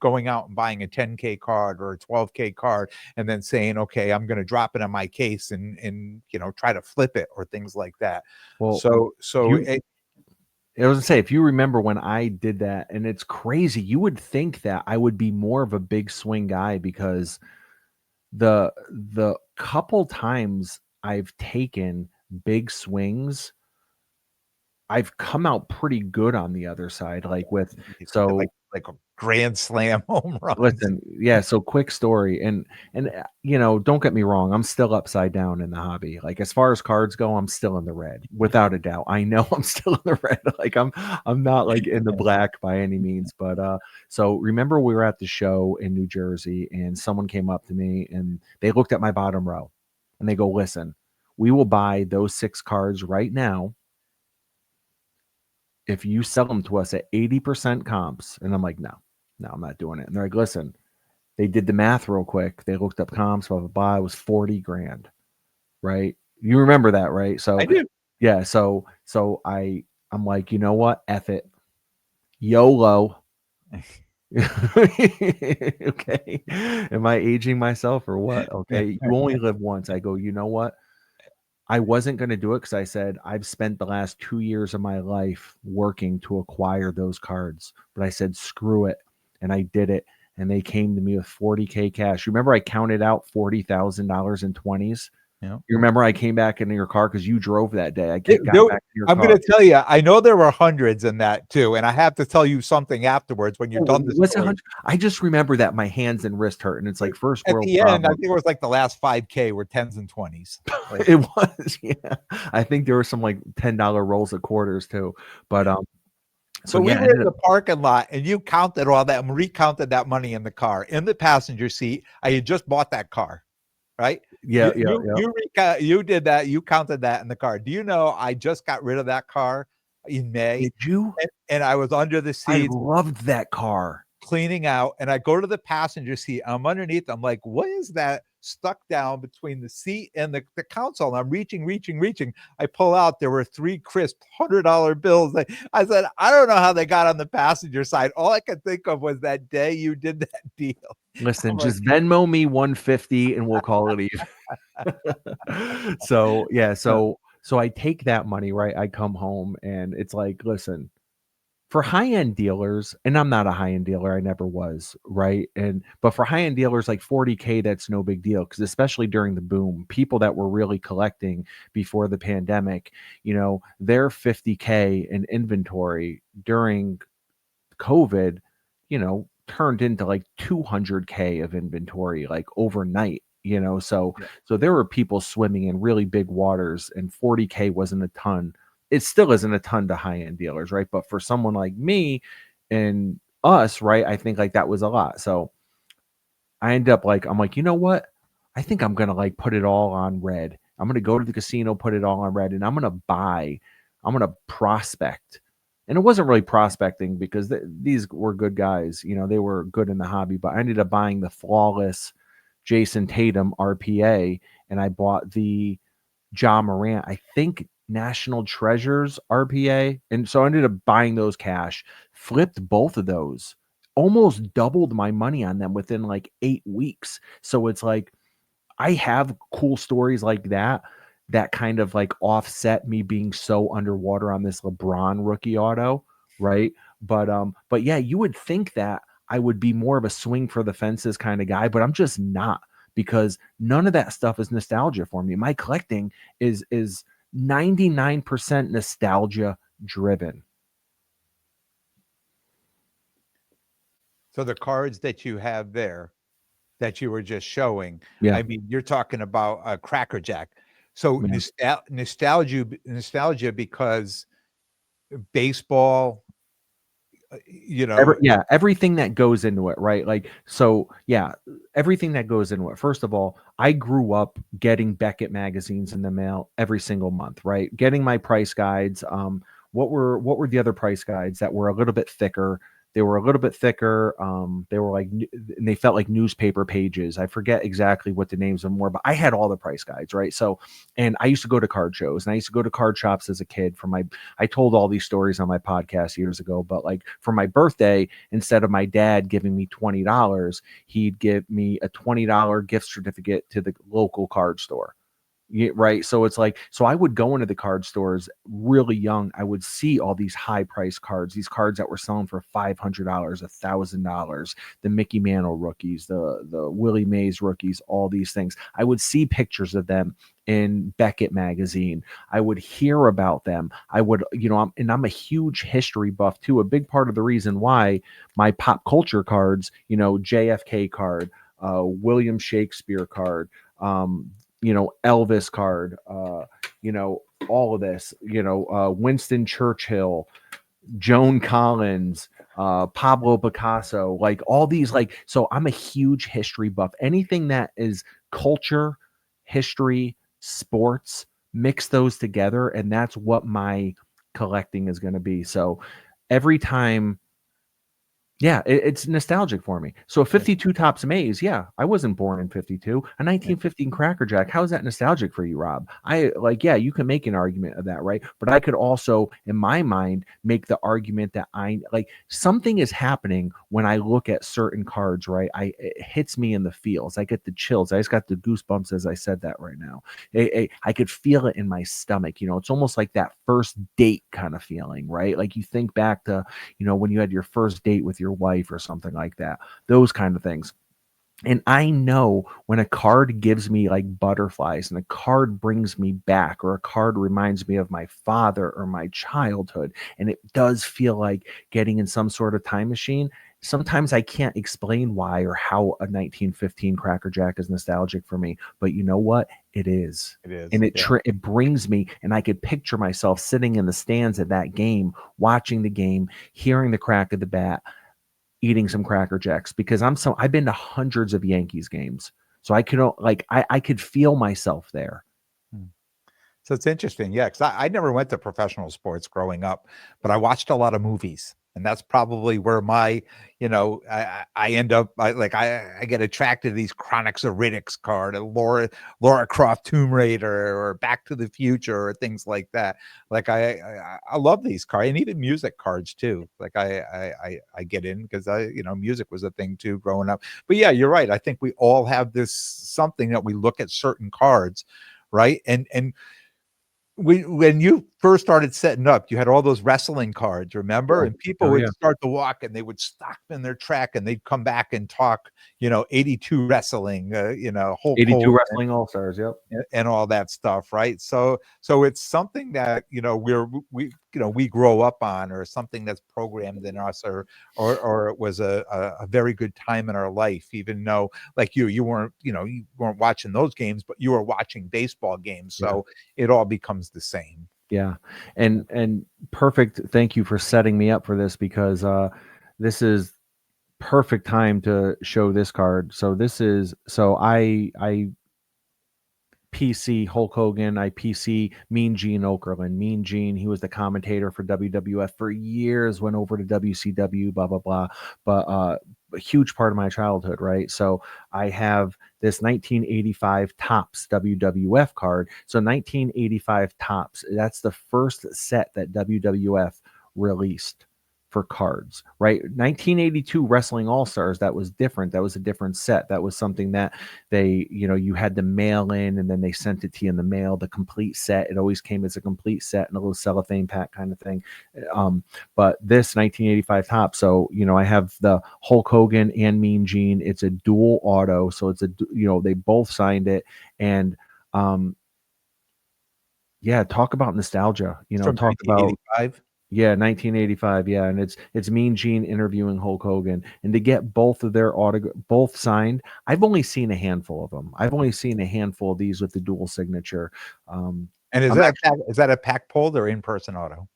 S1: going out and buying a 10K card or a 12K card and then saying, okay, I'm going to drop it on my case and try to flip it or things like that.
S2: Well, I was gonna say, if you remember when I did that, and it's crazy, you would think that I would be more of a big swing guy, because the couple times I've taken big swings, I've come out pretty good on the other side. Like
S1: like a grand slam home run.
S2: Listen, yeah. So quick story, and don't get me wrong, I'm still upside down in the hobby. Like, as far as cards go, I'm still in the red, without a doubt. I know I'm still in the red. Like, I'm not like in the black by any means. But so remember, we were at the show in New Jersey, and someone came up to me and they looked at my bottom row, and they go, "Listen, we will buy those 6 cards right now if you sell them to us at 80% comps." And I'm like, no, I'm not doing it. And they're like, listen, they did the math real quick. They looked up comps, blah, blah, blah. It was 40 grand, right? You remember that, right? So
S1: I do.
S2: Yeah. So I'm like, you know what? F it. YOLO. Okay. Am I aging myself or what? Okay. You only live once. I go, you know what? I wasn't going to do it because I said I've spent the last 2 years of my life working to acquire those cards. But I said, screw it. And I did it. And they came to me with 40K cash. You remember I counted out $40,000 in 20s?
S1: Yeah.
S2: You remember I came back into your car because you drove that day. I got back in your
S1: I'm
S2: car.
S1: going to tell you, I know there were hundreds in that too. And I have to tell you something afterwards when you're done this.
S2: I just remember that my hands and wrist hurt. And it's like first
S1: at
S2: world
S1: the end,
S2: problem.
S1: I think it was like the last 5K were 10s and 20s.
S2: It was, yeah. I think there were some like $10 rolls of quarters too. But
S1: So we were in the parking lot, and you counted all that and recounted that money in the car, in the passenger seat. I had just bought that car, right?
S2: Yeah,
S1: You did that. You counted that in the car. Do you know I just got rid of that car in May?
S2: Did you?
S1: And I was under the seat.
S2: I loved that car.
S1: Cleaning out, and I go to the passenger seat. I'm underneath. I'm like, what is that stuck down between the seat and the console? And I'm reaching. I pull out. There were 3 crisp $100 bills. I said, I don't know how they got on the passenger side. All I could think of was that day you did that deal.
S2: Listen, just Venmo me 150 and we'll call it even. So I take that money, right? I come home and it's like, listen, for high-end dealers, and I'm not a high-end dealer, I never was, right? But for high-end dealers, like 40K, that's no big deal, because especially during the boom, people that were really collecting before the pandemic, their 50K in inventory during COVID, turned into like 200K of inventory like overnight. So
S1: Yeah.
S2: there were people swimming in really big waters, and 40K wasn't a ton. It still isn't a ton to high end dealers, right? But for someone like me and us, right, I think like that was a lot. So I end up like, I'm like, you know what? I think I'm gonna like put it all on red. I'm gonna go to the casino, put it all on red, and I'm gonna prospect. And it wasn't really prospecting because these were good guys. They were good in the hobby, but I ended up buying the flawless Jason Tatum RPA, and I bought the Ja Morant, I think National Treasures RPA. And so I ended up buying those cash, flipped both of those, almost doubled my money on them within like 8 weeks. So it's like I have cool stories like that kind of like offset me being so underwater on this LeBron rookie auto, right? But yeah, you would think that I would be more of a swing for the fences kind of guy, but I'm just not, because none of that stuff is nostalgia for me. My collecting is 99% nostalgia driven.
S1: So the cards that you have there that you were just showing,
S2: Yeah.
S1: I mean, you're talking about a Cracker Jack. So
S2: Yeah.
S1: nostalgia because baseball, you know,
S2: Everything that goes into it, right? Like, so yeah, everything that goes into it. First of all, I grew up getting Beckett magazines in the mail every single month, right? Getting my price guides. What were the other price guides that were a little bit thicker? They were a little bit thicker. They were like, and they felt like newspaper pages. I forget exactly what the names of them were, but I had all the price guides, right? So, and I used to go to card shows, and I used to go to card shops as a kid for my I told all these stories on my podcast years ago, but like for my birthday, instead of my dad giving me $20, he'd give me a $20 gift certificate to the local card store. Yeah, right. So it's like, so I would go into the card stores really young. I would see all these high price cards, these cards that were selling for $500, $1,000, the Mickey Mantle rookies, the Willie Mays rookies, all these things. I would see pictures of them in Beckett magazine. I would hear about them. I would, I'm a huge history buff too. A big part of the reason why my pop culture cards, JFK card, William Shakespeare card, Elvis card, all of this, Winston Churchill, Joan Collins, Pablo Picasso, like all these, like, so I'm a huge history buff. Anything that is culture, history, sports, mix those together, and that's what my collecting is going to be. So every time, yeah, it's nostalgic for me. So 52 Tops Maze, yeah, I wasn't born in 52. A 1915 Cracker Jack, how is that nostalgic for you, Rob? I like, yeah, you can make an argument of that, right? But I could also, in my mind, make the argument that I like something is happening when I look at certain cards, right? It hits me in the feels. I get the chills. I just got the goosebumps as I said that right now. I could feel it in my stomach. It's almost like that first date kind of feeling, right? Like you think back to when you had your first date with your wife or something like that, those kind of things. And I know when a card gives me like butterflies and a card brings me back, or a card reminds me of my father or my childhood, and it does feel like getting in some sort of time machine. Sometimes I can't explain why or how a 1915 Cracker Jack is nostalgic for me, but you know what? It is.
S1: it is.
S2: And
S1: Yeah.
S2: it brings me, and I could picture myself sitting in the stands at that game, watching the game, hearing the crack of the bat, eating some Cracker Jacks, because I've been to hundreds of Yankees games. So I could like I could feel myself there.
S1: Hmm. So it's interesting, yeah, because I never went to professional sports growing up, but I watched a lot of movies, and that's probably where my, I end up I get attracted to these Chronics of Riddick's card, and Laura Croft Tomb Raider, or Back to the Future, or things like that. Like I love these cards, and even music cards too. Like I get in because music was a thing too growing up. But yeah, you're right. I think we all have this something that we look at certain cards, right? And when you first started setting up, you had all those wrestling cards, remember?
S2: Yeah.
S1: And people
S2: Oh,
S1: would
S2: yeah.
S1: start to walk and they would stop in their track and they'd come back and talk, 82 wrestling, Hulk
S2: 82
S1: Hogan
S2: Wrestling All-Stars. Yep.
S1: and all that stuff, right? So it's something that we grow up on, or something that's programmed in us, or it was a very good time in our life, even though, like you weren't watching those games, but you were watching baseball games,
S2: Yeah.
S1: so it all becomes the same.
S2: Yeah. And perfect. Thank you for setting me up for this, because this is perfect time to show this card. So I PC Hulk Hogan, I PC Mean Gene Okerlund. Mean Gene, he was the commentator for WWF for years, went over to WCW, blah, blah, blah. But a huge part of my childhood, right? So I have this 1985 Topps WWF card. So 1985 Topps, that's the first set that WWF released for cards, right? 1982 Wrestling All-Stars, that was different. That was a different set. That was something that you had to mail in, and then they sent it to you in the mail, the complete set. It always came as a complete set in a little cellophane pack kind of thing. But this 1985 top, so I have the Hulk Hogan and Mean Gene. It's a dual auto, so it's they both signed it. And yeah, talk about nostalgia.
S1: It's from
S2: Talk about
S1: 1985.
S2: yeah, 1985. Yeah, and it's Mean Gene interviewing Hulk Hogan, and to get both of their both signed. I've only seen a handful of them. I've only seen a handful of these with the dual signature.
S1: And
S2: I'm actually
S1: is that a pack pulled or in-person auto?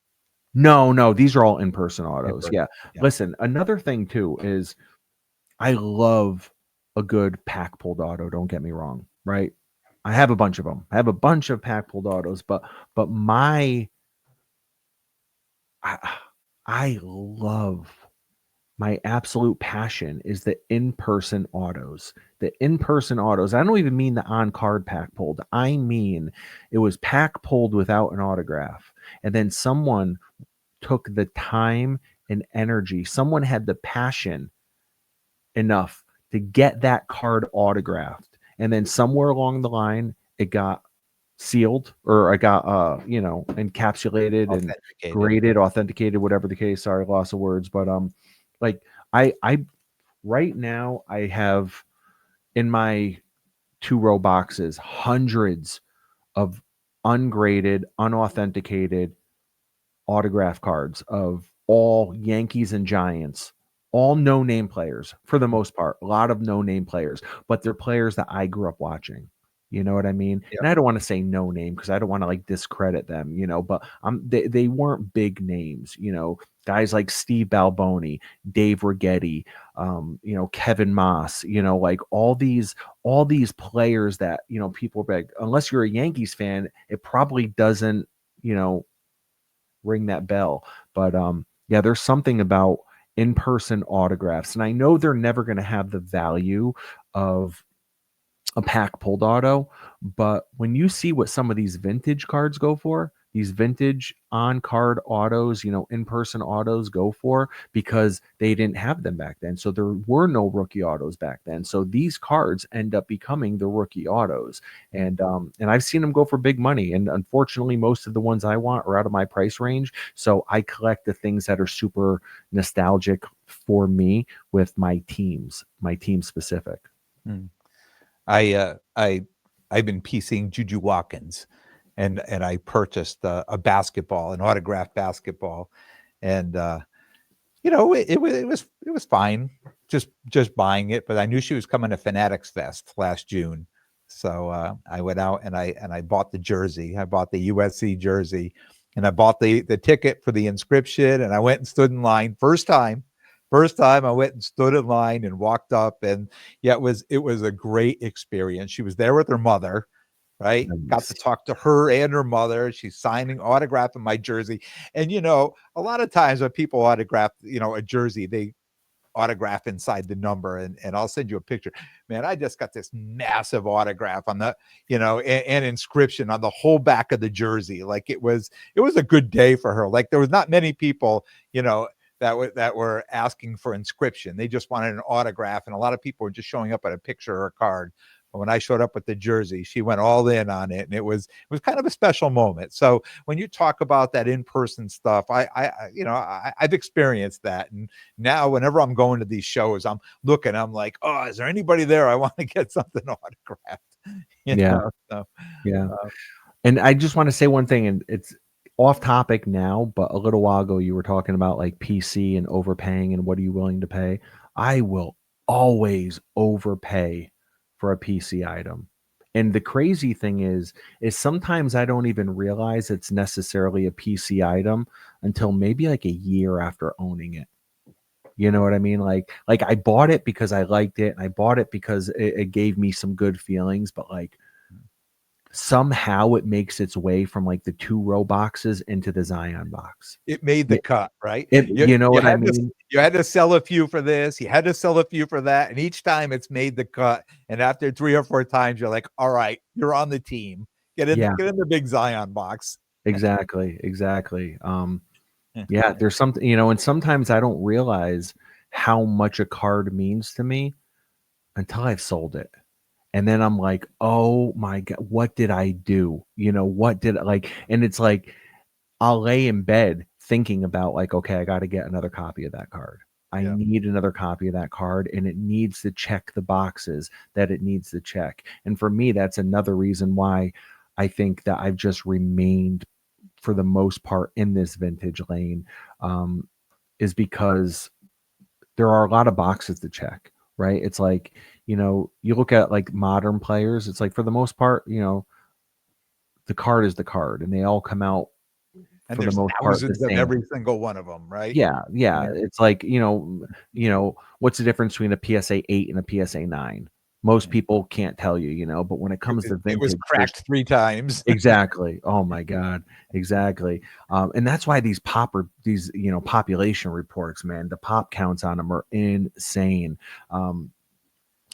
S2: no, these are all in-person
S1: In
S2: autos.
S1: person.
S2: Yeah.
S1: Yeah.
S2: Listen, another thing too is I love a good pack pulled auto. Don't get me wrong, right? I have a bunch of them. I have a bunch of pack pulled autos, but I love, my absolute passion is the in-person autos. The in-person autos. I don't even mean the on-card pack pulled. I mean it was pack pulled without an autograph. And then someone took the time and energy. Someone had the passion enough to get that card autographed. And then somewhere along the line, it got sealed, or I got encapsulated and
S1: Authenticated.
S2: graded, authenticated, whatever the case. Sorry, loss of words. But like I right now I have in my 2-row boxes hundreds of ungraded, unauthenticated autograph cards of all Yankees and Giants, all no-name players for the most part. A lot of no-name players, but they're players that I grew up watching. You know what I mean?
S1: Yep.
S2: And I don't want to say no name because I don't want to like discredit them, but they weren't big names, guys like Steve Balboni, Dave Righetti, Kevin Moss, like all these players that, people beg, unless you're a Yankees fan, it probably doesn't, ring that bell. But yeah, there's something about in-person autographs, and I know they're never going to have the value of a pack pulled auto, but when you see what some of these vintage cards go for, these vintage on card autos, in-person autos go for, because they didn't have them back then. So there were no rookie autos back then. So these cards end up becoming the rookie autos. And I've seen them go for big money. And unfortunately, most of the ones I want are out of my price range. So I collect the things that are super nostalgic for me with my team specific.
S1: Hmm. I've been piecing Juju Watkins, and I purchased a basketball, an autographed basketball, and it was fine, just buying it, but I knew she was coming to Fanatics Fest last June, so I went out and I bought the jersey. I bought the USC jersey, and I bought the ticket for the inscription, and I went and stood in line First time I went and stood in line and walked up, and yeah, it was a great experience. She was there with her mother, right? Got to
S2: Nice.
S1: talk to her and her mother. She's signing, autographing my jersey. And a lot of times when people autograph, a jersey, they autograph inside the number, and I'll send you a picture. Man, I just got this massive autograph on the, and inscription on the whole back of the jersey. Like it was a good day for her. Like there was not many people, that were asking for inscription. They just wanted an autograph, and a lot of people were just showing up at a picture or a card. when I showed up with the jersey, she went all in on it, and it was kind of a special moment. So when you talk about that in-person stuff, I've experienced that, and now whenever I'm going to these shows, I'm looking, I'm like, oh, is there anybody there? I want to get something autographed.
S2: Yeah.
S1: So,
S2: Yeah. And I just want to say one thing, and it's off topic now, but a little while ago you were talking about like PC and overpaying and what are you willing to pay? I will always overpay for a PC item. And the crazy thing is sometimes I don't even realize it's necessarily a PC item until maybe like a year after owning it. You know what I mean? Like I bought it because I liked it, and I bought it because it gave me some good feelings, but like somehow it makes its way from like the 2-row boxes into the Zion box.
S1: it made the cut, right?
S2: You know what I mean?
S1: You had to sell a few for this, you had to sell a few for that, and each time it's made the cut. And after 3 or 4 times, you're like, all right, you're on the team. Get in the big Zion box.
S2: Exactly. Yeah, there's something, and sometimes I don't realize how much a card means to me until I've sold it. And then I'm like, oh my God, what did I do? What did and it's like, I'll lay in bed thinking about like, okay, I got to get another copy of that card. I need another copy of that card, and it needs to check the boxes that it needs to check. And for me, that's another reason why I think that I've just remained for the most part in this vintage lane, is because there are a lot of boxes to check, right? It's like, you look at like modern players, it's like for the most part, the card is the card, and they all come out
S1: And
S2: for the
S1: there's
S2: most part the
S1: thousands of
S2: same.
S1: every single one of them, right?
S2: Yeah. It's like, what's the difference between a PSA 8 and a PSA 9? Most people can't tell you, but when it comes to
S1: It was
S2: vintage,
S1: cracked 3 times.
S2: exactly. Oh my God, exactly. And that's why these population reports, man, the pop counts on them are insane.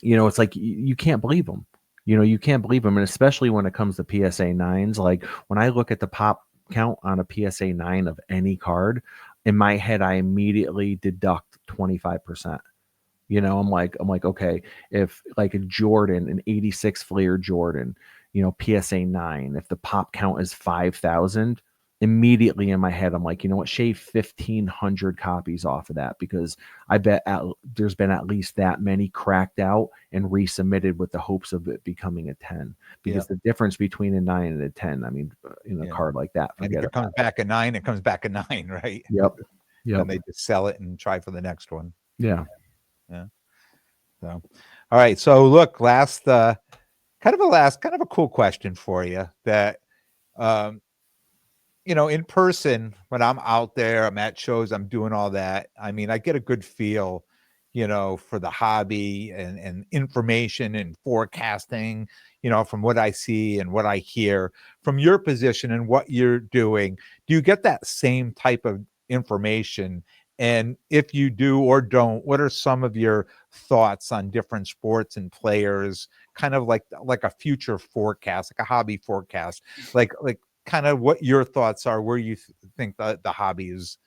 S2: It's like you can't believe them. You can't believe them, and especially when it comes to PSA 9s. Like when I look at the pop count on a PSA 9 of any card, in my head, I immediately deduct 25%. I'm like, okay, if like a Jordan, an 86 Fleer Jordan, PSA 9, if the pop count is 5,000, immediately in my head, I'm like, you know what, shave 1,500 copies off of that, because I bet there's been at least that many cracked out and resubmitted with the hopes of it becoming a 10. Because the difference between a 9 and a 10, I mean, in a card like that,
S1: and if it comes back a 9, it comes back a 9, right?
S2: Yep.
S1: Then they just sell it and try for the next one.
S2: Yeah.
S1: So, all right. So look, kind of a cool question for you that, in person, when I'm out there, I'm at shows, I'm doing all that. I mean, I get a good feel, for the hobby and information and forecasting, from what I see and what I hear. From your position and what you're doing, do you get that same type of information? And if you do or don't, what are some of your thoughts on different sports and players, kind of like a future forecast, like a hobby forecast, like kind of what your thoughts are, where you think the hobby is,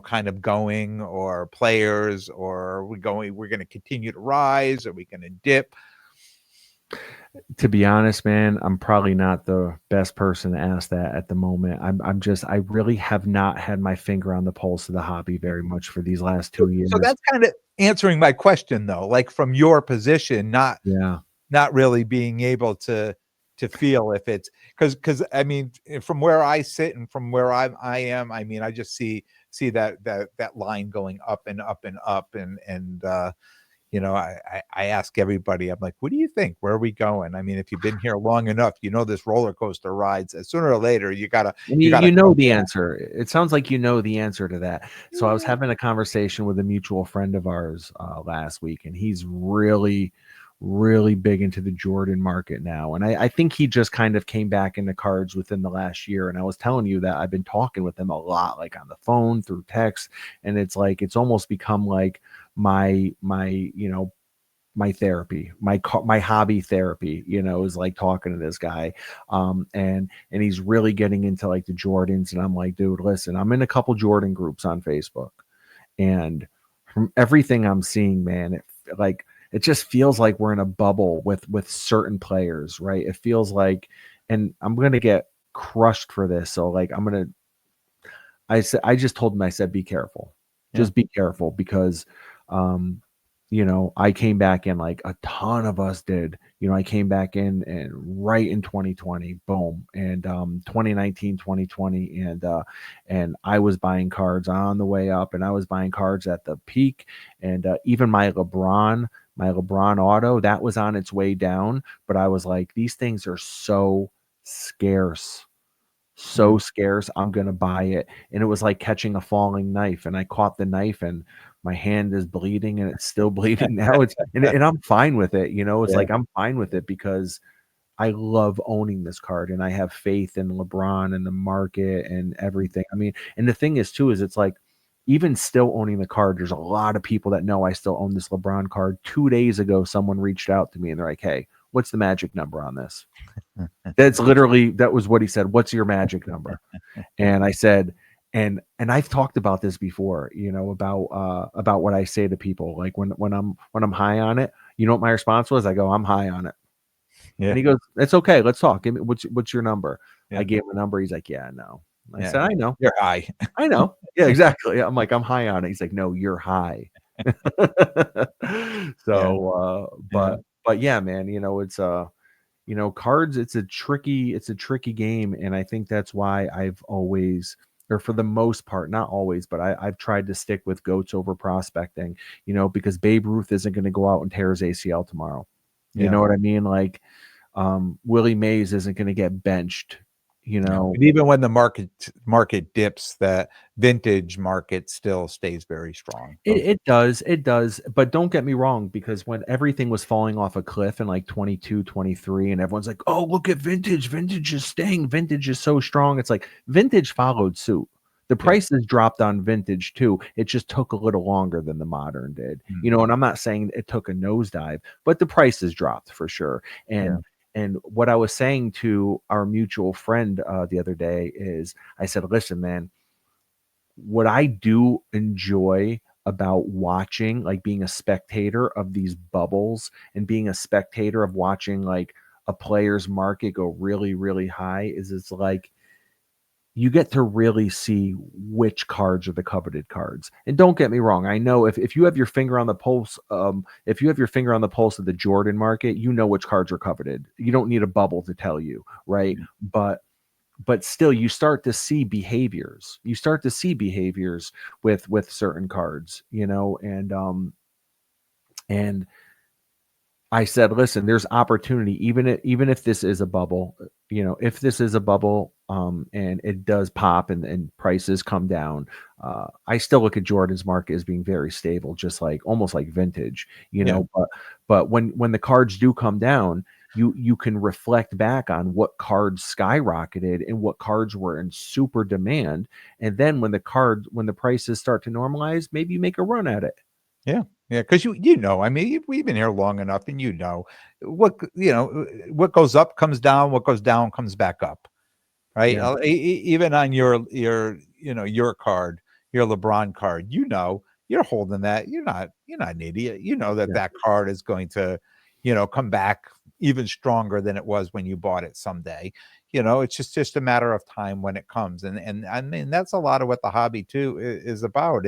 S1: kind of going, or players, or we're going to continue to rise? Are we going to dip?
S2: To be honest, man, I'm probably not the best person to ask that at the moment. I really have not had my finger on the pulse of the hobby very much for these last 2 years.
S1: So that's kind of answering my question, though, like from your position, not really being able to feel if it's because I mean, from where I sit and from where I am, I mean, I just see that line going up and up and up, and I ask everybody, I'm like, what do you think? Where are we going? I mean, if you've been here long enough, this roller coaster rides, sooner or later, you gotta
S2: the answer. It sounds like the answer to that. So I was having a conversation with a mutual friend of ours last week, and he's really, really big into the Jordan market now. And I think he just kind of came back into cards within the last year. And I was telling you that I've been talking with him a lot, like on the phone, through text. And it's like, it's almost become like my therapy, my hobby therapy, is like talking to this guy. And he's really getting into like the Jordans. And I'm like, dude, listen, I'm in a couple Jordan groups on Facebook. And from everything I'm seeing, man, like it just feels like we're in a bubble with certain players, right? It feels like, and I'm gonna get crushed for this. So like I just told him, I said, be careful.
S1: Yeah.
S2: Just be careful because um, I came back in like a ton of us did. I came back in and right in 2020, boom, and 2019, 2020, and I was buying cards on the way up, and I was buying cards at the peak, and even my LeBron auto, that was on its way down, but I was like, these things are so scarce, so
S1: Mhm.
S2: scarce, I'm gonna buy it. And it was like catching a falling knife, and I caught the knife, and my hand is bleeding, and it's still bleeding now. And I'm fine with it. It's
S1: Yeah.
S2: like I'm fine with it because I love owning this card, and I have faith in LeBron and the market and everything. I mean, and the thing is too, is it's like, even still owning the card, there's a lot of people that know I still own this LeBron card. 2 days ago, someone reached out to me and they're like, "Hey, what's the magic number on this?" That was what he said. "What's your magic number?" And I said, and I've talked about this before, about what I say to people, like when I'm high on it. You know what my response was? I go, "I'm high on it."
S1: Yeah.
S2: And he goes, "It's okay. Let's talk. Give me what's your number?" I
S1: Yeah.
S2: gave him a number. He's like, "Yeah, no." I
S1: Yeah.
S2: said, "I know.
S1: You're high.
S2: I know. Yeah, exactly." I'm like, "I'm high on it." He's like, "No, you're high."
S1: Yeah.
S2: So,
S1: Yeah.
S2: but yeah, man, it's cards, it's a tricky game, and I think that's why I've always, or for the most part, not always, but I've tried to stick with goats over prospecting, because Babe Ruth isn't going to go out and tear his ACL tomorrow. You
S1: Yeah.
S2: know what I mean? Like, Willie Mays isn't going to get benched,
S1: No. And even when the market dips, that vintage market still stays very strong.
S2: It does, but don't get me wrong, because when everything was falling off a cliff in like 22, 23, and everyone's like, "Oh, look at vintage is staying, vintage is so strong." It's like vintage followed suit. The
S1: Yeah.
S2: prices dropped on vintage too. It just took a little longer than the modern did.
S1: Mhm.
S2: And I'm not saying it took a nosedive, but the prices dropped for sure.
S1: Yeah.
S2: And what I was saying to our mutual friend the other day is, I said, "Listen, man, what I do enjoy about watching, like being a spectator of these bubbles and being a spectator of watching like a player's market go really, really high, is it's like you get to really see which cards are the coveted cards." And don't get me wrong, I know if you have your finger on the pulse, if you have your finger on the pulse of the Jordan market, you know which cards are coveted. You don't need a bubble to tell you, right?
S1: Yeah.
S2: But still, you start to see behaviors. You start to see behaviors with certain cards, and I said, "Listen, there's opportunity, even if this is a bubble, if this is a bubble, and it does pop and prices come down, I still look at Jordan's market as being very stable, just like almost like vintage,
S1: Yeah.
S2: But when the cards do come down, you can reflect back on what cards skyrocketed and what cards were in super demand, and then when the prices start to normalize, maybe you make a run at it."
S1: Yeah, yeah, because I mean, we've been here long enough, and what goes up comes down, what goes down comes back up, right?
S2: Yeah,
S1: Even on your card, your LeBron card, you're holding that. You're not an idiot. You know that
S2: yeah,
S1: that card is going to, come back even stronger than it was when you bought it someday. It's just a matter of time when it comes, and I mean that's a lot of what the hobby too is about.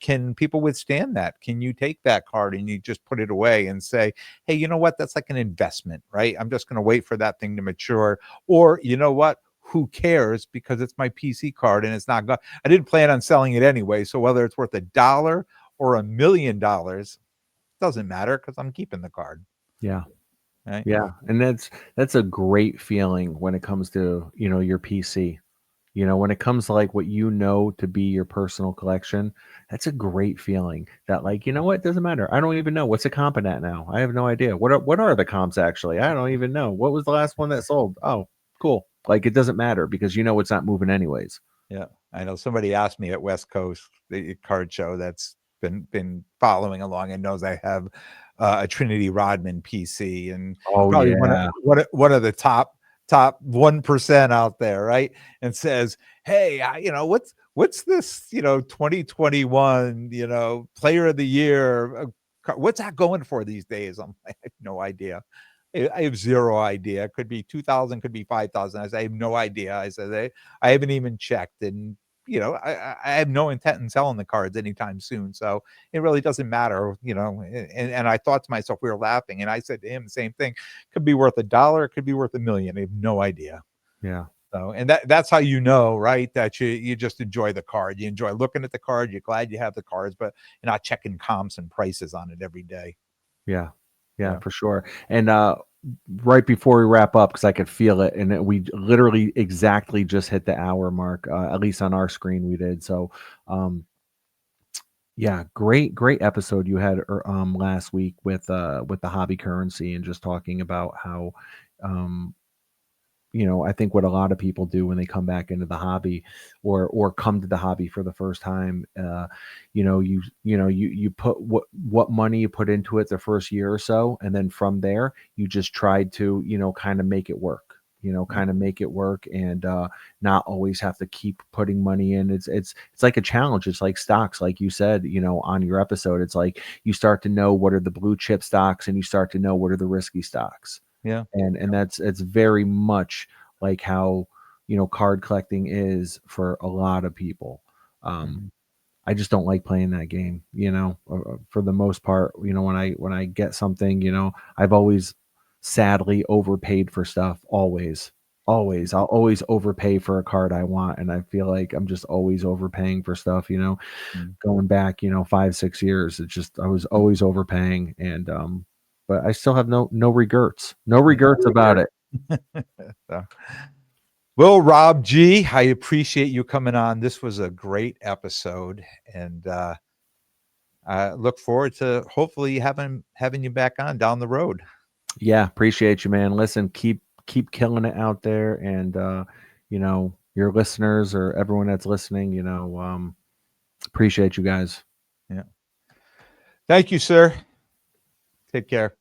S1: Can people withstand that? Can you take that card and you just put it away and say, hey, you know what? That's like an investment, right? I'm just going to wait for that thing to mature. Or you know what? Who cares? Because it's my PC card and it's not going. I didn't plan on selling it anyway. So whether it's worth $1 or $1 million doesn't matter because I'm keeping the card.
S2: yeah.
S1: Right.
S2: Yeah, and that's a great feeling when it comes to, your PC. When it comes to like what to be your personal collection, that's a great feeling that, like, you know what, it doesn't matter. I don't even know what's a comp in that now. I have no idea. What are the comps actually? I don't even know. What was the last one that sold? Oh, cool. Like, it doesn't matter because it's not moving anyways.
S1: Yeah, I know somebody asked me at West Coast, the card show that's been following along and knows I have a Trinity Rodman PC and
S2: Oh
S1: probably
S2: yeah.
S1: one of the top 1% out there, right? And says, "Hey, what's this, 2021, player of the year What's that going for these days? I'm like, I have no idea. I have zero idea. It could be 2,000, could be 5,000. I said, I have no idea. I said, I haven't even checked. And, I have no intent in selling the cards anytime soon. So it really doesn't matter, and I thought to myself, we were laughing. And I said to him the same thing. Could be worth $1. It could be worth $1 million. I have no idea.
S2: Yeah.
S1: So, and that's how right, that you just enjoy the card. You enjoy looking at the card. You're glad you have the cards, but you're not checking comps and prices on it every day.
S2: Yeah.
S1: Yeah.
S2: For sure. And right before we wrap up, because I could feel it, and we literally exactly just hit the hour mark, at least on our screen we did. So yeah, great episode you had last week with the hobby currency, and just talking about how I think what a lot of people do when they come back into the hobby, or come to the hobby for the first time, you put what money you put into it the first year or so, and then from there you just tried to kind of make it work, and not always have to keep putting money in. It's like a challenge. It's like stocks, like you said, on your episode. It's like you start to know what are the blue chip stocks, and you start to know what are the risky stocks.
S1: Yeah.
S2: And it's very much like how card collecting is for a lot of people. I just don't like playing that game, for the most part. When I get something, I've always sadly overpaid for stuff. Always I'll always overpay for a card I want, and I feel like I'm just always overpaying for stuff. Going back 5-6 years, it's just I was always overpaying. And but I still have no regrets about it.
S1: So, well, Rob G, I appreciate you coming on. This was a great episode, and I look forward to hopefully having you back on down the road.
S2: Yeah, appreciate you, man. Listen, keep killing it out there, and your listeners, or everyone that's listening, appreciate you guys.
S1: Yeah. Thank you, sir. Take care.